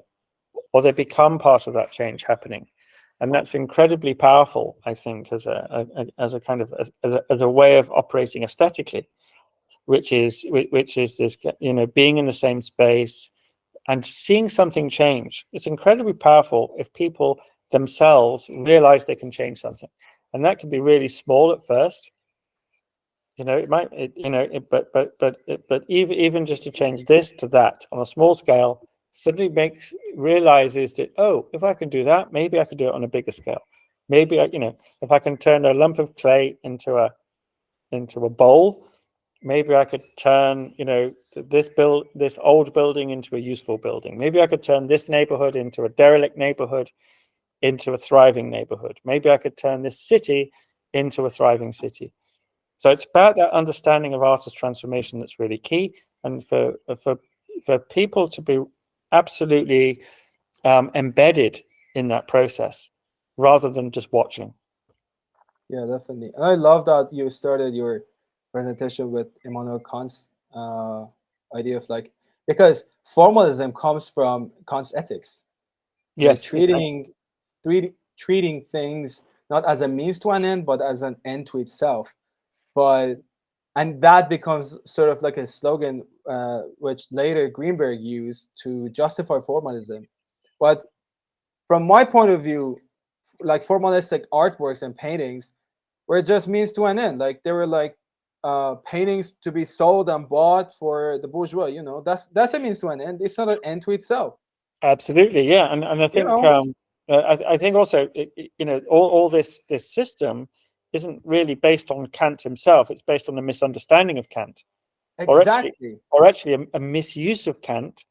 or they become part of that change happening. And that's incredibly powerful, I think, as a kind of as a way of operating aesthetically, which is this, being in the same space and seeing something change. It's incredibly powerful if people themselves realize they can change something, and that can be really small at first. It might, but even just to change this to that on a small scale suddenly realizes that, oh, if I can do that, maybe I could do it on a bigger scale. Maybe if I can turn a lump of clay into a bowl, maybe I could turn this old building into a useful building. Maybe I could turn this neighborhood into a derelict neighborhood into a thriving neighborhood. Maybe I could turn this city into a thriving city. So it's about that understanding of artist transformation that's really key, and for people to be absolutely embedded in that process rather than just watching. Yeah, definitely. And I love that you started your presentation with Immanuel Kant's idea of like, because formalism comes from Kant's ethics, like Yes, exactly. treating things not as a means to an end, but as an end to itself. But and that becomes sort of like a slogan, which later Greenberg used to justify formalism. But from my point of view, like formalistic artworks and paintings were just means to an end. Like they were like paintings to be sold and bought for the bourgeois. That's a means to an end. It's not an end to itself. Absolutely, yeah, and I You think know I think also all this system isn't really based on Kant himself. It's based on a misunderstanding of Kant, or actually exactly. a misuse of Kant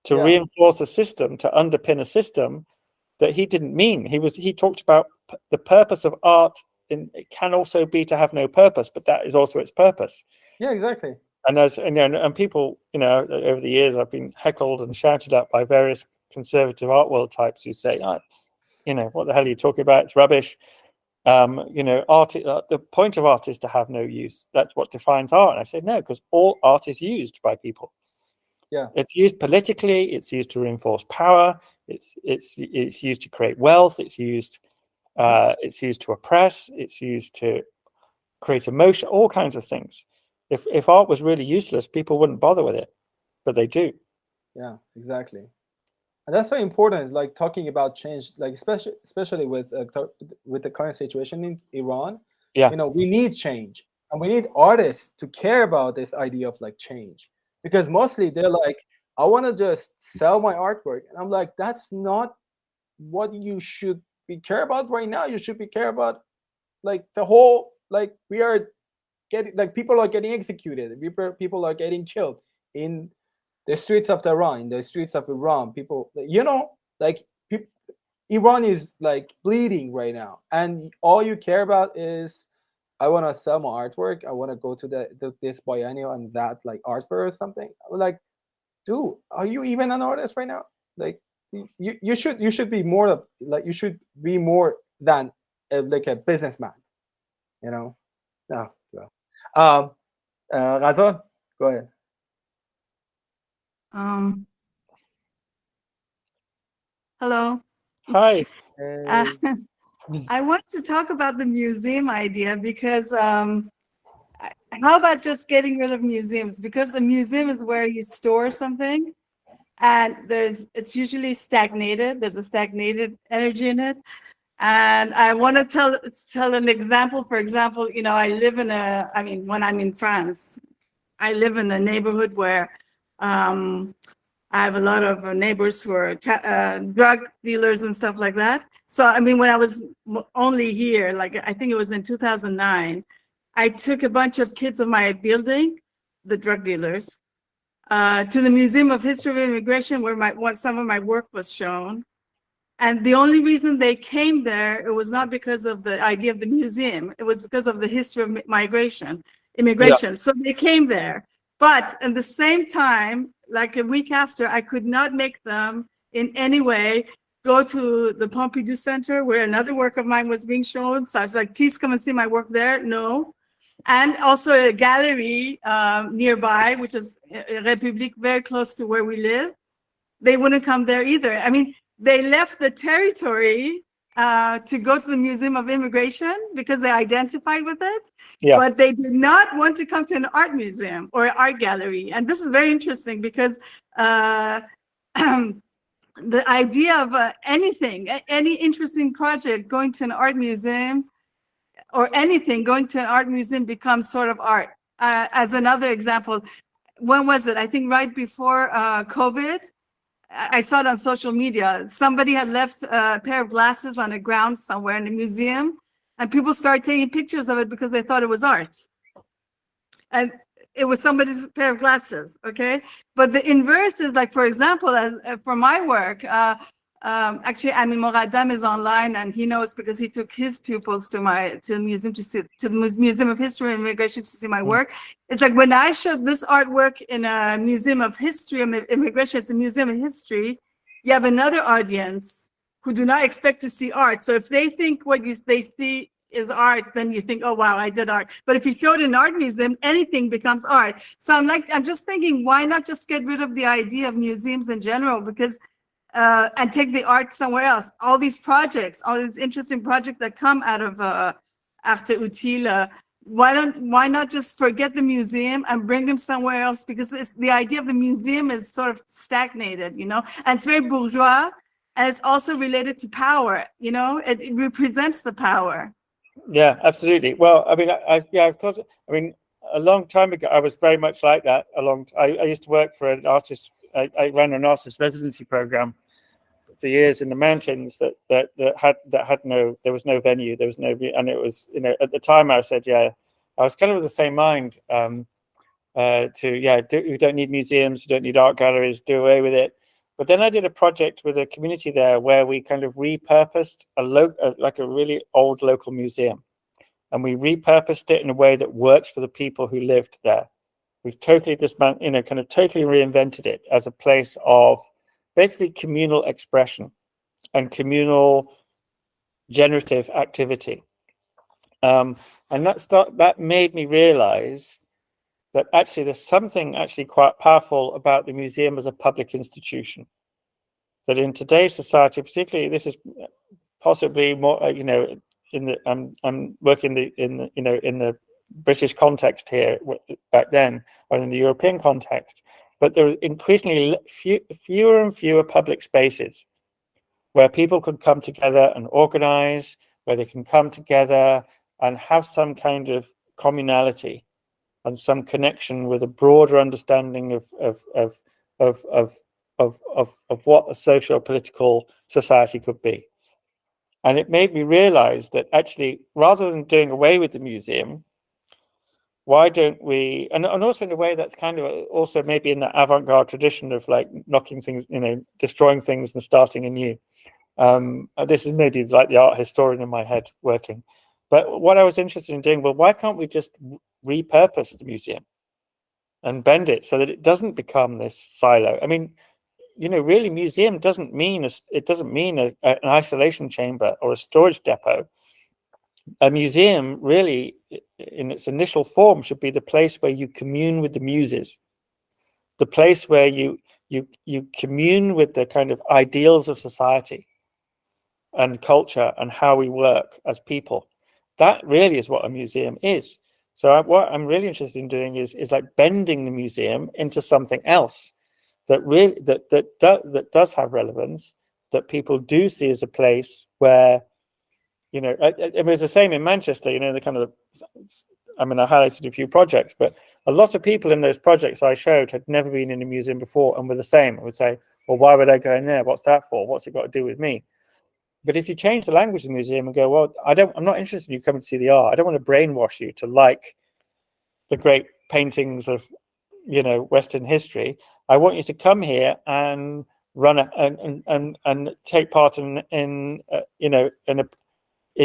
to Yeah, reinforce a system, to underpin a system that he didn't mean. He talked about the purpose of art. It can also be to have no purpose, but that is also its purpose. yeah, exactly. And people, over the years, I've been heckled and shouted at by various conservative art world types who say, what the hell are you talking about? It's rubbish. You know, art. The point of art is to have no use. That's what defines art. And I said no, because all art is used by people. Yeah, it's used politically. It's used to reinforce power. It's used to create wealth. It's used to oppress. It's used to create emotion. All kinds of things. If art was really useless, people wouldn't bother with it, but they do. yeah, exactly. And that's so important, like talking about change, like especially with the current situation in Iran. Yeah. You know, we need change, and we need artists to care about this idea of like change, because mostly they're like, I want to just sell my artwork, and I'm like, that's not what you should be care about right now. You should be care about like the whole, like we are getting, like people are getting executed, people are getting killed in the streets of Tehran, in the streets of Iran. People, you know, like Iran is like bleeding right now, and all you care about is, I want to sell my artwork. I want to go to this biennial and that like art fair or something. I'm like, dude, are you even an artist right now? Like, you should be more like, you should be more than like a businessman, you know? No, well. Ghazal, go ahead. Hello. Hi. I want to talk about the museum idea because how about just getting rid of museums? Because the museum is where you store something, and it's usually stagnated. There's a stagnated energy in it. And I want to tell an example. For example, you know, when I'm in France, I live in a neighborhood where I have a lot of neighbors who are drug dealers and stuff like that. So, I mean, when I was only here, like I think it was in 2009, I took a bunch of kids of my building, the drug dealers, to the Museum of History of Immigration, where some of my work was shown. And the only reason they came there, it was not because of the idea of the museum. It was because of the history of immigration. Yeah. So they came there. But at the same time, like a week after, I could not make them in any way go to the Pompidou Center where another work of mine was being shown. So I was like, please come and see my work there. No. And also a gallery nearby, which is République, very close to where we live. They wouldn't come there either. I mean, they left the territory to go to the Museum of Immigration because they identified with it, yeah. But they did not want to come to an art museum or art gallery. And this is very interesting because the idea of anything, any interesting project going to an art museum or anything going to an art museum becomes sort of art. As another example, when was it? I think right before COVID, I saw it on social media. Somebody had left a pair of glasses on the ground somewhere in the museum, and people started taking pictures of it because they thought it was art. And it was somebody's pair of glasses, okay? But the inverse is like, for example, for my work, actually, Amin Moghadam is online, and he knows because he took his pupils to the museum to the Museum of History and Immigration to see my work. It's like when I showed this artwork in a Museum of History and Immigration, it's a museum of history. You have another audience who do not expect to see art. So if they think they see is art, then you think, oh wow, I did art. But if you show it in an art museum, anything becomes art. So I'm just thinking, why not just get rid of the idea of museums in general? Because and take the art somewhere else. All these projects, all these interesting projects that come out of Arte Útil, why not just forget the museum and bring them somewhere else? Because the idea of the museum is sort of stagnated, you know, and it's very bourgeois, and it's also related to power, you know, it represents the power. Yeah, absolutely. Well, I mean, I've thought, I mean, a long time ago, I was very much like that. I used to work for an artist. I ran an artist residency program for years in the mountains that had no, there was no venue, there was no, and it was, you know, at the time I said, yeah, I was kind of of the same mind we don't need museums, we don't need art galleries, do away with it. But then I did a project with a community there where we kind of repurposed like a really old local museum, and we repurposed it in a way that works for the people who lived there. We've totally kind of totally reinvented it as a place of basically communal expression and communal generative activity. And that made me realize that actually there's something actually quite powerful about the museum as a public institution. That in today's society, particularly, this is possibly more, in the I'm working in the British context here back then, or in the European context, but there are increasingly fewer and fewer public spaces where people can come together and organize, where they can come together and have some kind of communality and some connection with a broader understanding of what a socio-political society could be. And it made me realize that actually, rather than doing away with the museum, why don't we, and also in a way that's kind of also maybe in the avant-garde tradition of like knocking things, destroying things and starting anew. This is maybe like the art historian in my head working. But what I was interested in doing, well, why can't we just repurpose the museum and bend it so that it doesn't become this silo? I mean, really, museum doesn't mean an isolation chamber or a storage depot. A museum, really, in its initial form, should be the place where you commune with the muses, the place where you commune with the kind of ideals of society and culture and how we work as people. That really is what a museum is. So what I'm really interested in doing is like bending the museum into something else that really that does have relevance, that people do see as a place where, it was the same in Manchester, the kind of, I highlighted a few projects, but a lot of people in those projects I showed had never been in a museum before and were the same. I would say, well, why would I go in there? What's that for? What's it got to do with me? But if you change the language of the museum and go, well, I'm not interested in you coming to see the art. I don't want to brainwash you to like the great paintings of, Western history. I want you to come here and run and take part in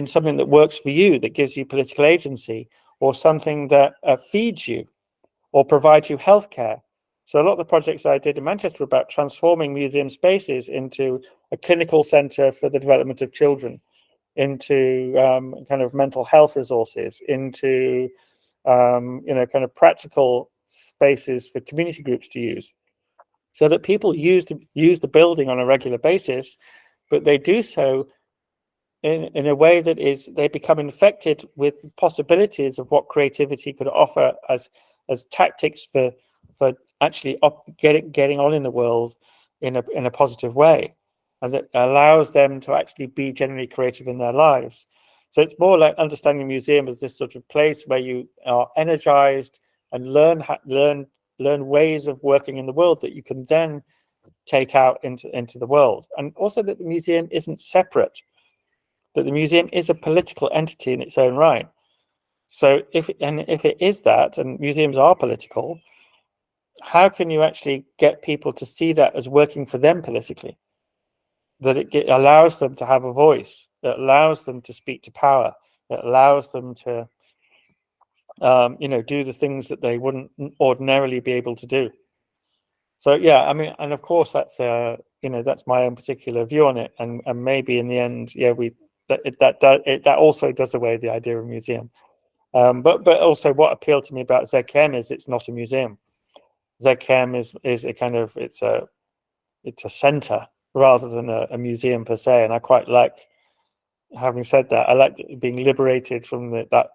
something that works for you, that gives you political agency, or something that feeds you or provides you healthcare. So a lot of the projects I did in Manchester were about transforming museum spaces into a clinical centre for the development of children, into kind of mental health resources, into kind of practical spaces for community groups to use, so that people use the building on a regular basis, but they do so in a way that is, they become infected with possibilities of what creativity could offer as tactics for actually getting on in the world in a positive way, and that allows them to actually be generally creative in their lives. So it's more like understanding the museum as this sort of place where you are energized and learn ways of working in the world that you can then take out into the world. And also that the museum isn't separate, that the museum is a political entity in its own right. So if it is that, and museums are political, how can you actually get people to see that as working for them politically? That it allows them to have a voice, that allows them to speak to power, that allows them to do the things that they wouldn't ordinarily be able to do. So yeah, and of course that's that's my own particular view on it, and maybe in the end, that also does away with the idea of a museum. But also what appealed to me about ZKM is it's not a museum. ZKM is a kind of it's a center rather than a museum per se, and I quite like, having said that, I like being liberated from that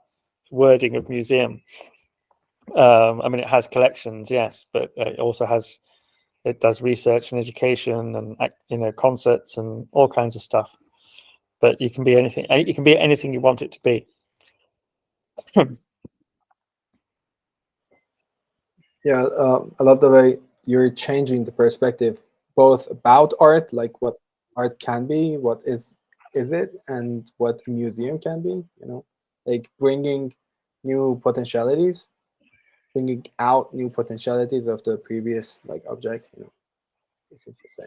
wording of museum. It has collections, yes, but it does research and education and concerts and all kinds of stuff. But you can be anything. You can be anything you want it to be. Yeah, I love the way you're changing the perspective, both about art, like what art can be, what is it, and what a museum can be. Like bringing new potentialities, bringing out new potentialities of the previous object. It's interesting.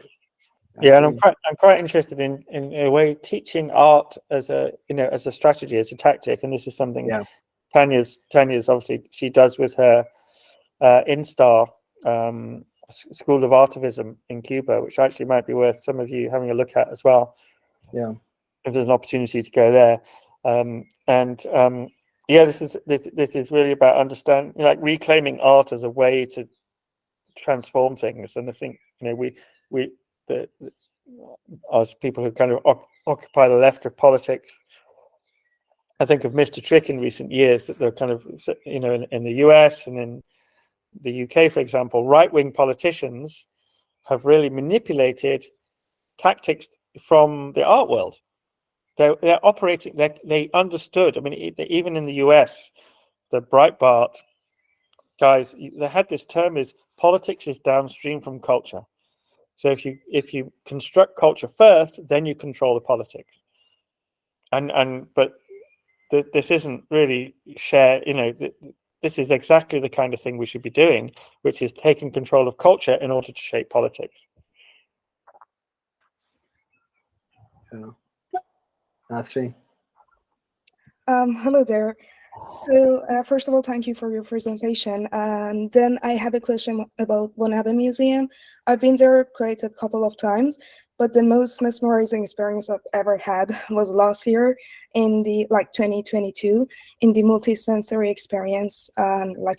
Yeah, and I'm quite interested in a way teaching art as a strategy, as a tactic, and this is something Tania's obviously she does with her InStar School of Artivism in Cuba, which actually might be worth some of you having a look at as well. Yeah, if there's an opportunity to go there. Yeah, this is really about understanding, like reclaiming art as a way to transform things. And I think, as people who kind of occupy the left of politics, I think have missed a trick in recent years, that they're kind of, in the US and in the UK, for example, right-wing politicians have really manipulated tactics from the art world. They're operating, they understood. I mean, even in the US, the Breitbart guys, they had this term is politics is downstream from culture. So if you construct culture first, then you control the politics. But this isn't really shared. This is exactly the kind of thing we should be doing, which is taking control of culture in order to shape politics. Yeah. Nasri. Hello there. So first of all, thank you for your presentation. And then I have a question about Van Abbemuseum. I've been there quite a couple of times, but the most mesmerizing experience I've ever had was last year in the 2022 in the multi-sensory experience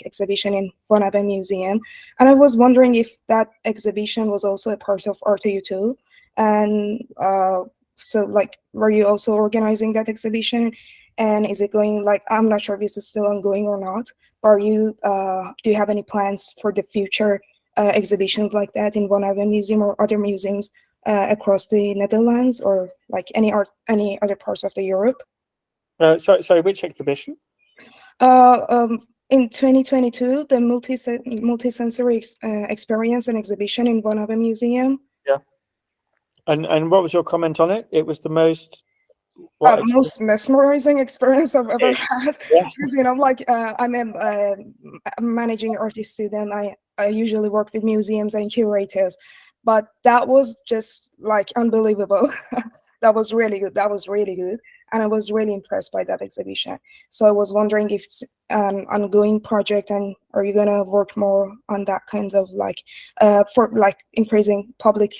exhibition in Van Abbemuseum. And I was wondering if that exhibition was also a part of Arte Útil. And were you also organizing that exhibition? And is it going, I'm not sure if this is still ongoing or not. Are you, do you have any plans for the future exhibitions like that in Van Abbemuseum or other museums across the Netherlands, or any other parts of the Europe? Sorry, which exhibition? In 2022, the multi-sensory experience and exhibition in Van Abbemuseum. Yeah. And what was your comment on it? It was the most most mesmerizing experience I've ever had. Yeah. Because I'm a managing artist student. I usually work with museums and curators, but that was just unbelievable. That was really good. And I was really impressed by that exhibition. So I was wondering if it's an ongoing project, and are you gonna work more on that kind of increasing public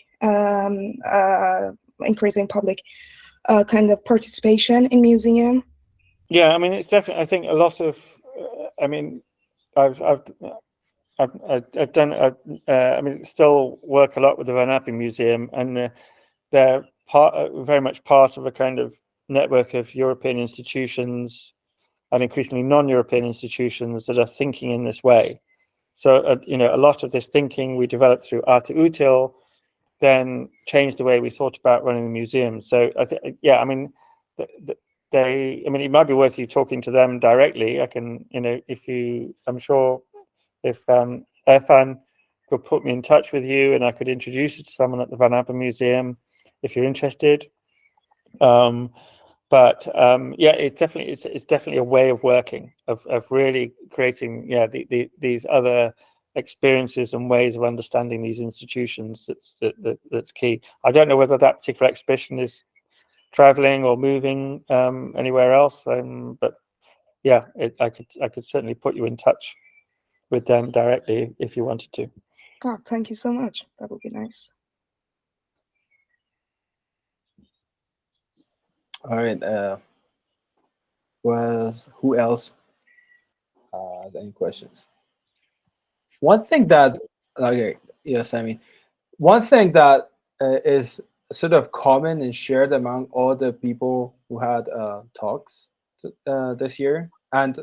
kind of participation in museum? Yeah, I mean, it's definitely. I think a lot of. I've done. Still work a lot with the Van Abbemuseum, and they're very much part of a kind of network of European institutions and increasingly non-European institutions that are thinking in this way. So, a lot of this thinking we developed through Arte Útil then changed the way we thought about running the museum. So I think, it might be worth you talking to them directly. I can, I'm sure if Irfan could put me in touch with you, and I could introduce you to someone at the Van Abbemuseum if you're interested. It's definitely a way of working, of really creating these other experiences and ways of understanding these institutions. That's key. I don't know whether that particular exhibition is traveling or moving anywhere else, but yeah, I could certainly put you in touch with them directly if you wanted to. Oh, thank you so much. That would be nice. All right. Who else has any questions? One thing that one thing that is sort of common and shared among all the people who had talks this year, and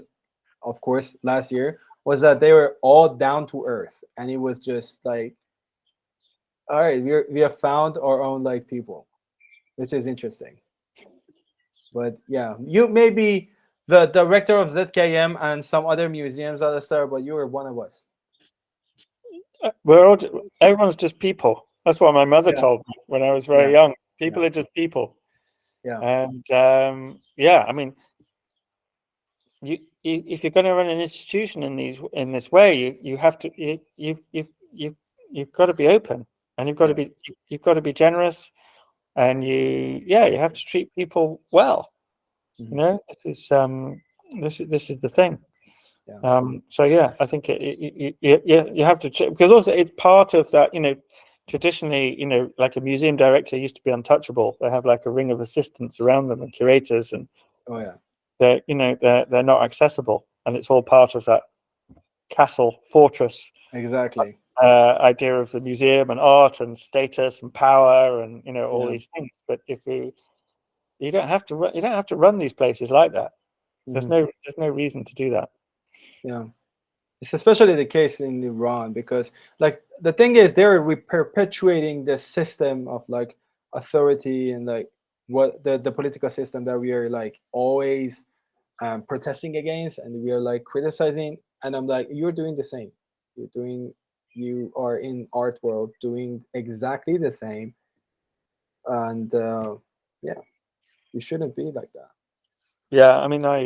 of course last year, was that they were all down to earth, and it was just like, all right, we have found our own people, which is interesting. But yeah, you may be the director of ZKM and some other museums, Alistair, but you were one of us. Everyone's just people. That's what my mother told me when I was very young. People are just people. Yeah. And I mean, if you're going to run an institution in this way, you have to you've got to be open, and you've got to be generous, and you have to treat people well. Mm-hmm. This is the thing. Yeah. I think you have to check, because also it's part of that. Traditionally, like a museum director used to be untouchable. They have like a ring of assistants around them and curators, and Oh yeah. They're not accessible, and it's all part of that castle fortress Exactly. idea of the museum and art and status and power and all Yeah. these things. But if you don't have to run these places like that. There's no reason to do that. Yeah, it's especially the case in Iran, because like the thing is they're perpetuating the system of like authority and like what the political system that we are like always protesting against, and we are like criticizing. And I'm like, you're doing the same. You are in art world doing exactly the same, and yeah, you shouldn't be like that. Yeah, I mean, I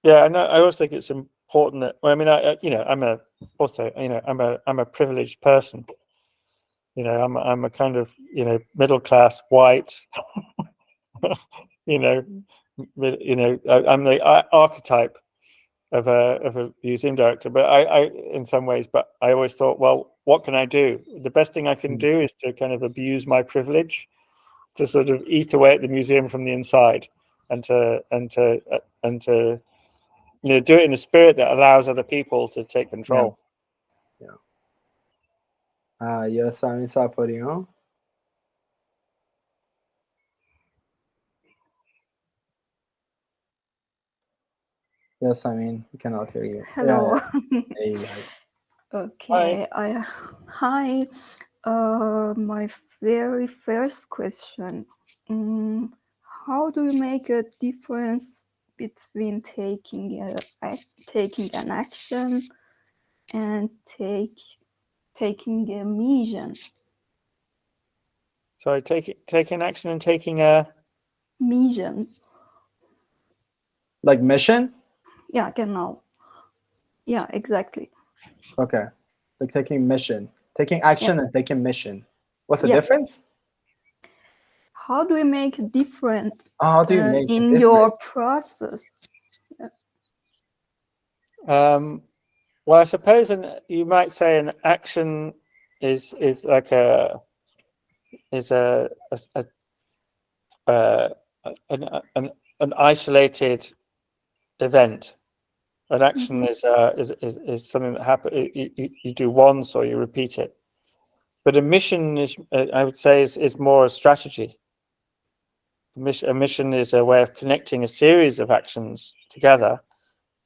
know. I always think it's important that. Well, I mean, I'm a privileged person. I'm a kind of middle class white. I'm the archetype of a museum director. But I in some ways, but I always thought, well, what can I do? The best thing I can do is to kind of abuse my privilege, to sort of eat away at the museum from the inside, and to do it in a spirit that allows other people to take control. Yeah. Yes, I'm suffering, huh? Yes, I mean, we cannot hear you. Hello. Yeah. Hey, hi. Okay. Hi. My very first question. How do you make a difference between taking an action and taking a mission? Sorry, taking action and taking a Mission. Like mission? Yeah, genau. Yeah, exactly. Okay. Like taking action and taking mission. What's the Yeah. difference? How do you make a difference How do you make a in difference? your process? Well, I suppose you might say an action is like an isolated event. An action is something that happens. You do once or you repeat it. But a mission is, I would say, is more a strategy. A mission is a way of connecting a series of actions together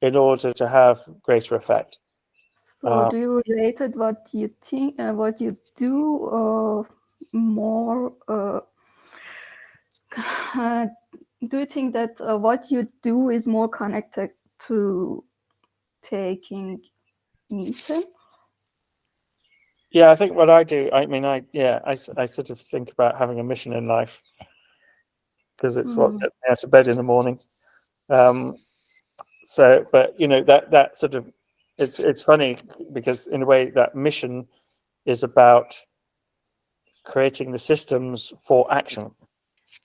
in order to have greater effect. So do you relate it what you think, what you do, more? Do you think that what you do is more connected to taking mission? Yeah, I think what I do. I mean, I sort of think about having a mission in life, because it's what gets me out of bed in the morning. So, but that sort of, it's funny because in a way that mission is about creating the systems for action.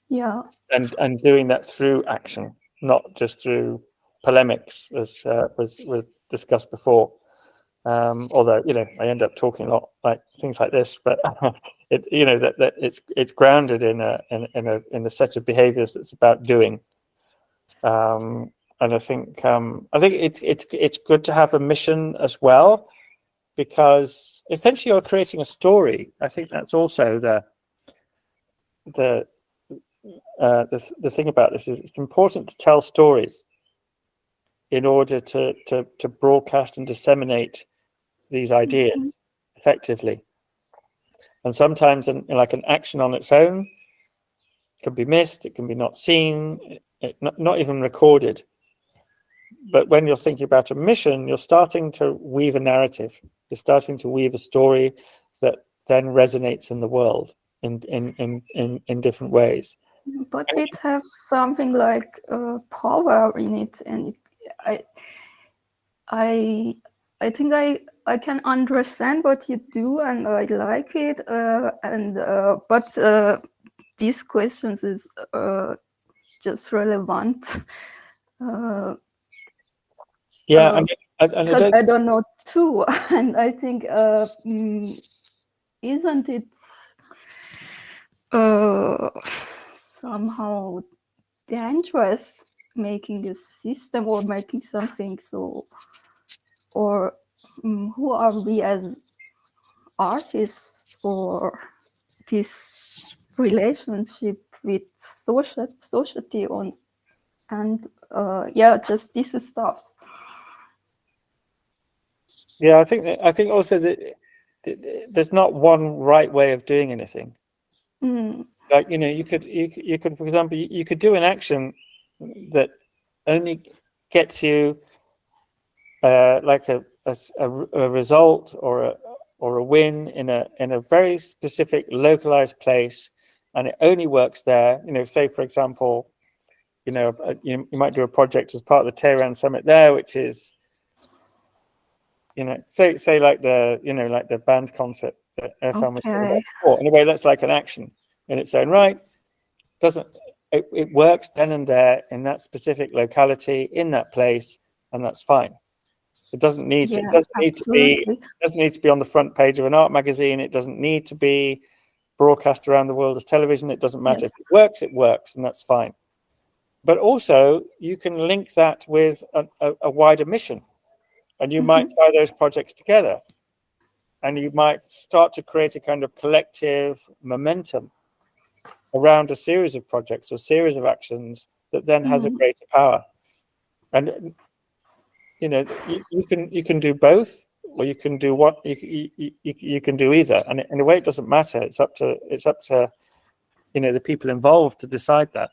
Yeah. And doing that through action, not just through polemics, as was discussed before. Although I end up talking a lot like things like this, but that it's grounded in a set of behaviors that's about doing. And I think it's good to have a mission as well, because essentially you're creating a story. I think that's also the thing about this is it's important to tell stories in order to broadcast and disseminate these ideas effectively. And sometimes like an action on its own can be missed, it can be not seen, not even recorded. But when you're thinking about a mission, you're starting to weave a narrative. You're starting to weave a story that then resonates in the world in different ways. But it has something like power in it, and I think I can understand what you do, and I like it. But these questions is just relevant. Because I don't know too, and I think isn't it somehow dangerous making a system or making something. So, or who are we as artists, or this relationship with society on, and yeah, just this stuff. Yeah, I think also that there's not one right way of doing anything. Like, you know, you could, for example, you could do an action that only gets you like a result or a win in a very specific localized place, and it only works there. You know, say for example, you know, you might do a project as part of the Tehran summit there, which is, you know, say like the band concert that Irfan was talking about before. In a way, that's like an action in its own right. It works then and there in that specific locality, in that place, and that's fine. It doesn't need to, doesn't need to be on the front page of an art magazine. It doesn't need to be broadcast around the world as television. It doesn't matter. If it works, and that's fine. But also, you can link that with a wider mission, and you might tie those projects together, and you might start to create a kind of collective momentum around a series of projects or series of actions that then has a greater power. And you know, you can do both, or you can do what you can do either. And in a way, it doesn't matter. It's up to you know, the people involved to decide that.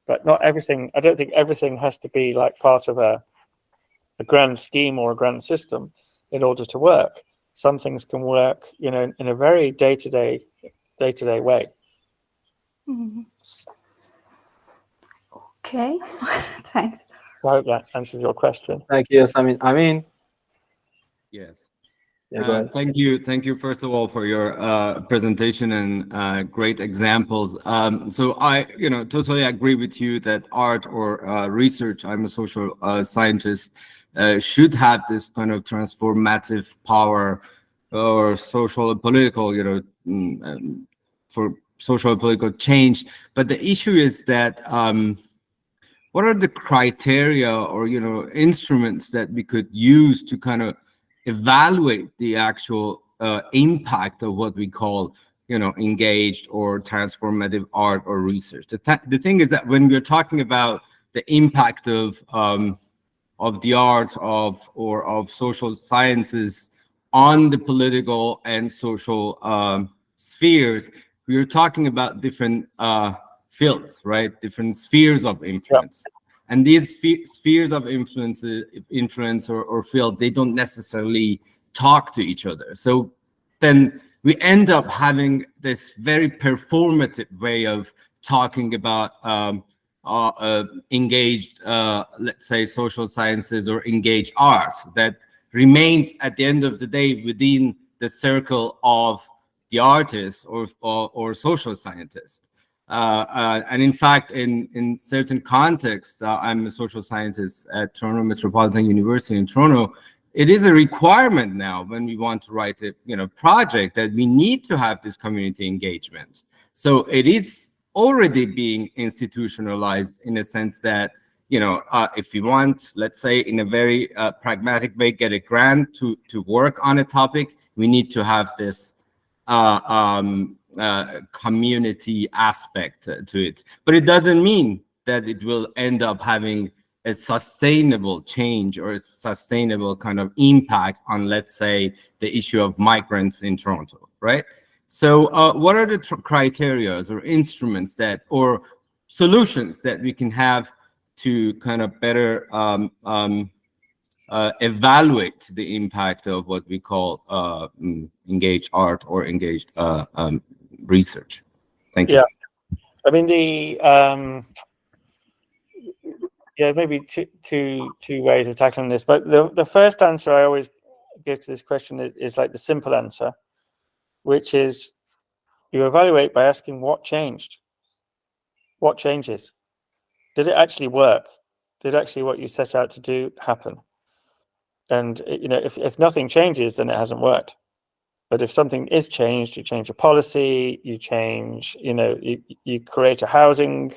But not everything. I don't think everything has to be like part of a grand scheme or a grand system in order to work. Some things can work, you know, in a very day-to-day way. Okay, thanks. I hope that answers your question. Thank you. I mean, yes. Yeah, go ahead. Thank you first of all for your presentation and great examples. So I, you know, totally agree with you that art or research, I'm a social scientist, should have this kind of transformative power or social and political, you know, for social and political change. But the issue is that what are the criteria or, you know, instruments that we could use to kind of evaluate the actual impact of what we call, you know, engaged or transformative art or research? The thing is that when we're talking about the impact of the art of social sciences on the political and social spheres, we're talking about different fields, right? Different spheres of influence. Yeah. And these spheres of influence or field, they don't necessarily talk to each other. So then we end up having this very performative way of talking about engaged, let's say, social sciences or engaged art that remains at the end of the day within the circle of the artist or social scientist. And in fact, in certain contexts, I'm a social scientist at Toronto Metropolitan University in Toronto. It is a requirement now when we want to write a, you know, project that we need to have this community engagement. So it is already being institutionalized in a sense that, you know, if we want, let's say, in a very pragmatic way, get a grant to work on a topic, we need to have this community aspect to it. But it doesn't mean that it will end up having a sustainable change or a sustainable kind of impact on, let's say, the issue of migrants in Toronto, right? So what are the criteria or instruments that, or solutions that we can have to kind of better evaluate the impact of what we call engaged art or engaged research? Thank you. Yeah, I mean maybe two ways of tackling this, but the first answer I always give to this question is like the simple answer, which is you evaluate by asking what changed, what changes, did it actually work, did actually what you set out to do happen? And you know, if nothing changes, then it hasn't worked. But if something is changed, you change a policy, you change, you know, you create a housing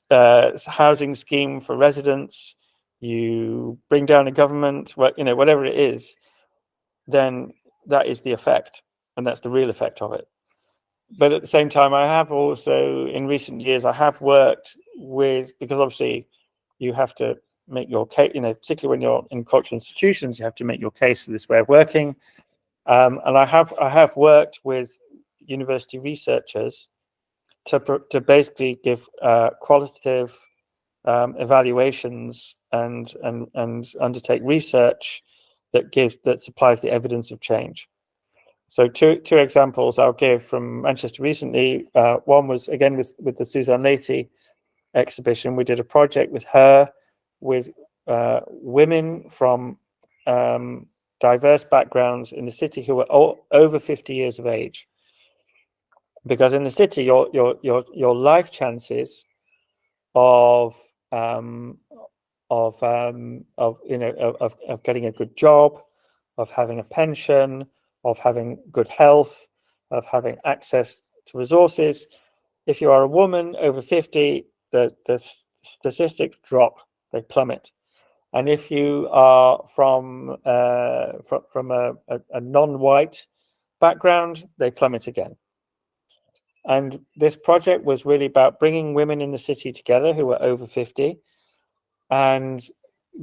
housing scheme for residents, you bring down a government, whatever it is, then that is the effect, and that's the real effect of it. But at the same time, I have also, in recent years, I have worked with, because obviously you have to make your case, particularly when you're in cultural institutions, you have to make your case for this way of working. And I have worked with university researchers to basically give qualitative evaluations and undertake research that supplies the evidence of change. So two examples I'll give from Manchester recently. One was, again, with the Suzanne Lacey exhibition. We did a project with her, with women from diverse backgrounds in the city who were all over 50 years of age. Because in the city, your life chances of getting a good job, of having a pension, of having good health, of having access to resources. If you are a woman over 50, the statistics drop, they plummet. And if you are from a non-white background, they plummet again. And this project was really about bringing women in the city together who were over 50 and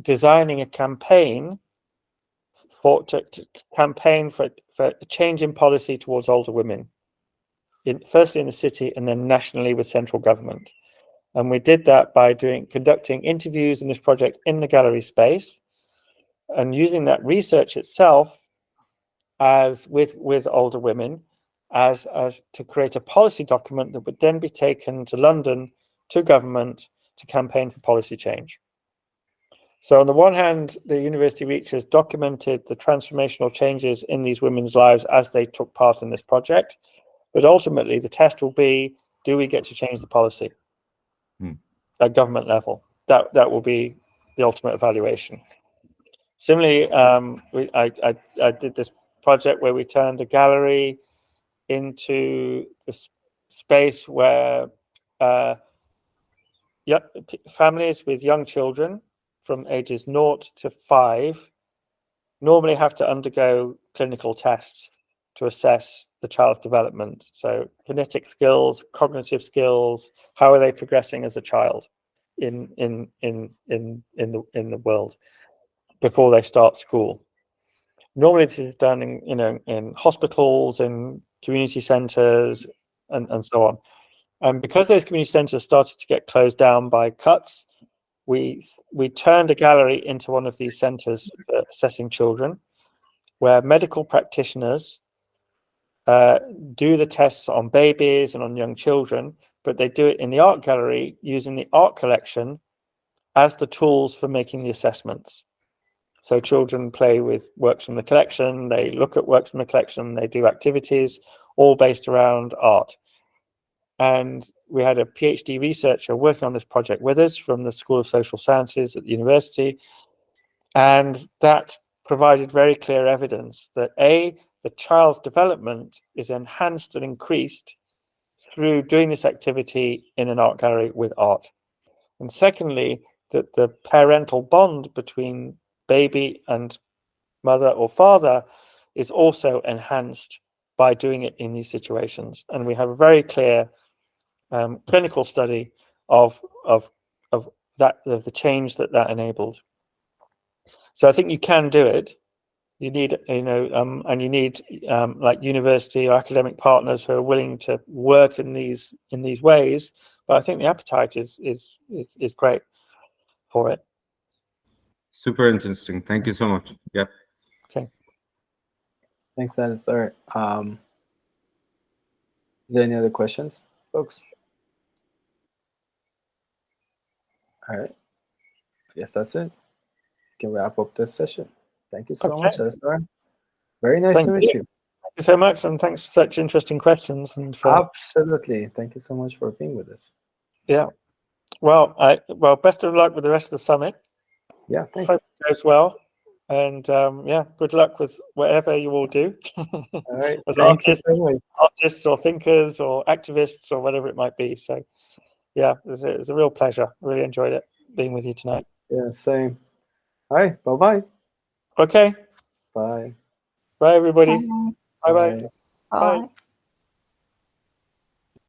designing a campaign to campaign for a change in policy towards older women, firstly in the city and then nationally with central government. And we did that by conducting interviews in this project in the gallery space and using that research itself as with older women as to create a policy document that would then be taken to London, to government, to campaign for policy change. So on the one hand, the university researchers documented the transformational changes in these women's lives as they took part in this project. But ultimately, the test will be, do we get to change the policy at government level? That will be the ultimate evaluation. Similarly, I did this project where we turned a gallery into this space where families with young children from ages 0 to 5 normally have to undergo clinical tests to assess the child's development. So kinetic skills, cognitive skills, how are they progressing as a child in the world before they start school. Normally this is done in hospitals, in community centres and so on. And because those community centres started to get closed down by cuts, we turned a gallery into one of these centres for assessing children, where medical practitioners do the tests on babies and on young children, but they do it in the art gallery using the art collection as the tools for making the assessments. So children play with works from the collection, they look at works from the collection, they do activities, all based around art. And we had a PhD researcher working on this project with us from the School of Social Sciences at the university. And that provided very clear evidence that the child's development is enhanced and increased through doing this activity in an art gallery with art. And secondly, that the parental bond between baby and mother or father is also enhanced by doing it in these situations. And we have a very clear clinical study of the change that enabled. So I think you can do it. You need, and you need like university or academic partners who are willing to work in these ways. But I think the appetite is great for it. Super interesting. Thank you so much. Yeah. Okay. Thanks, Alistair. Is there any other questions, folks? All right. I guess that's it. We can wrap up this session. Thank you so much, Alistair. Very nice to meet you. Thank you so much, and thanks for such interesting questions. And Absolutely. Thank you so much for being with us. Yeah. Well, best of luck with the rest of the summit. Yeah, thanks. Hope it goes well. And good luck with whatever you all do. All right. As artists or thinkers or activists or whatever it might be. So yeah, it was a real pleasure. I really enjoyed it being with you tonight. Yeah, same. All right, bye-bye. Okay, Bye. bye everybody. Bye. Bye bye. Bye. Bye. Bye.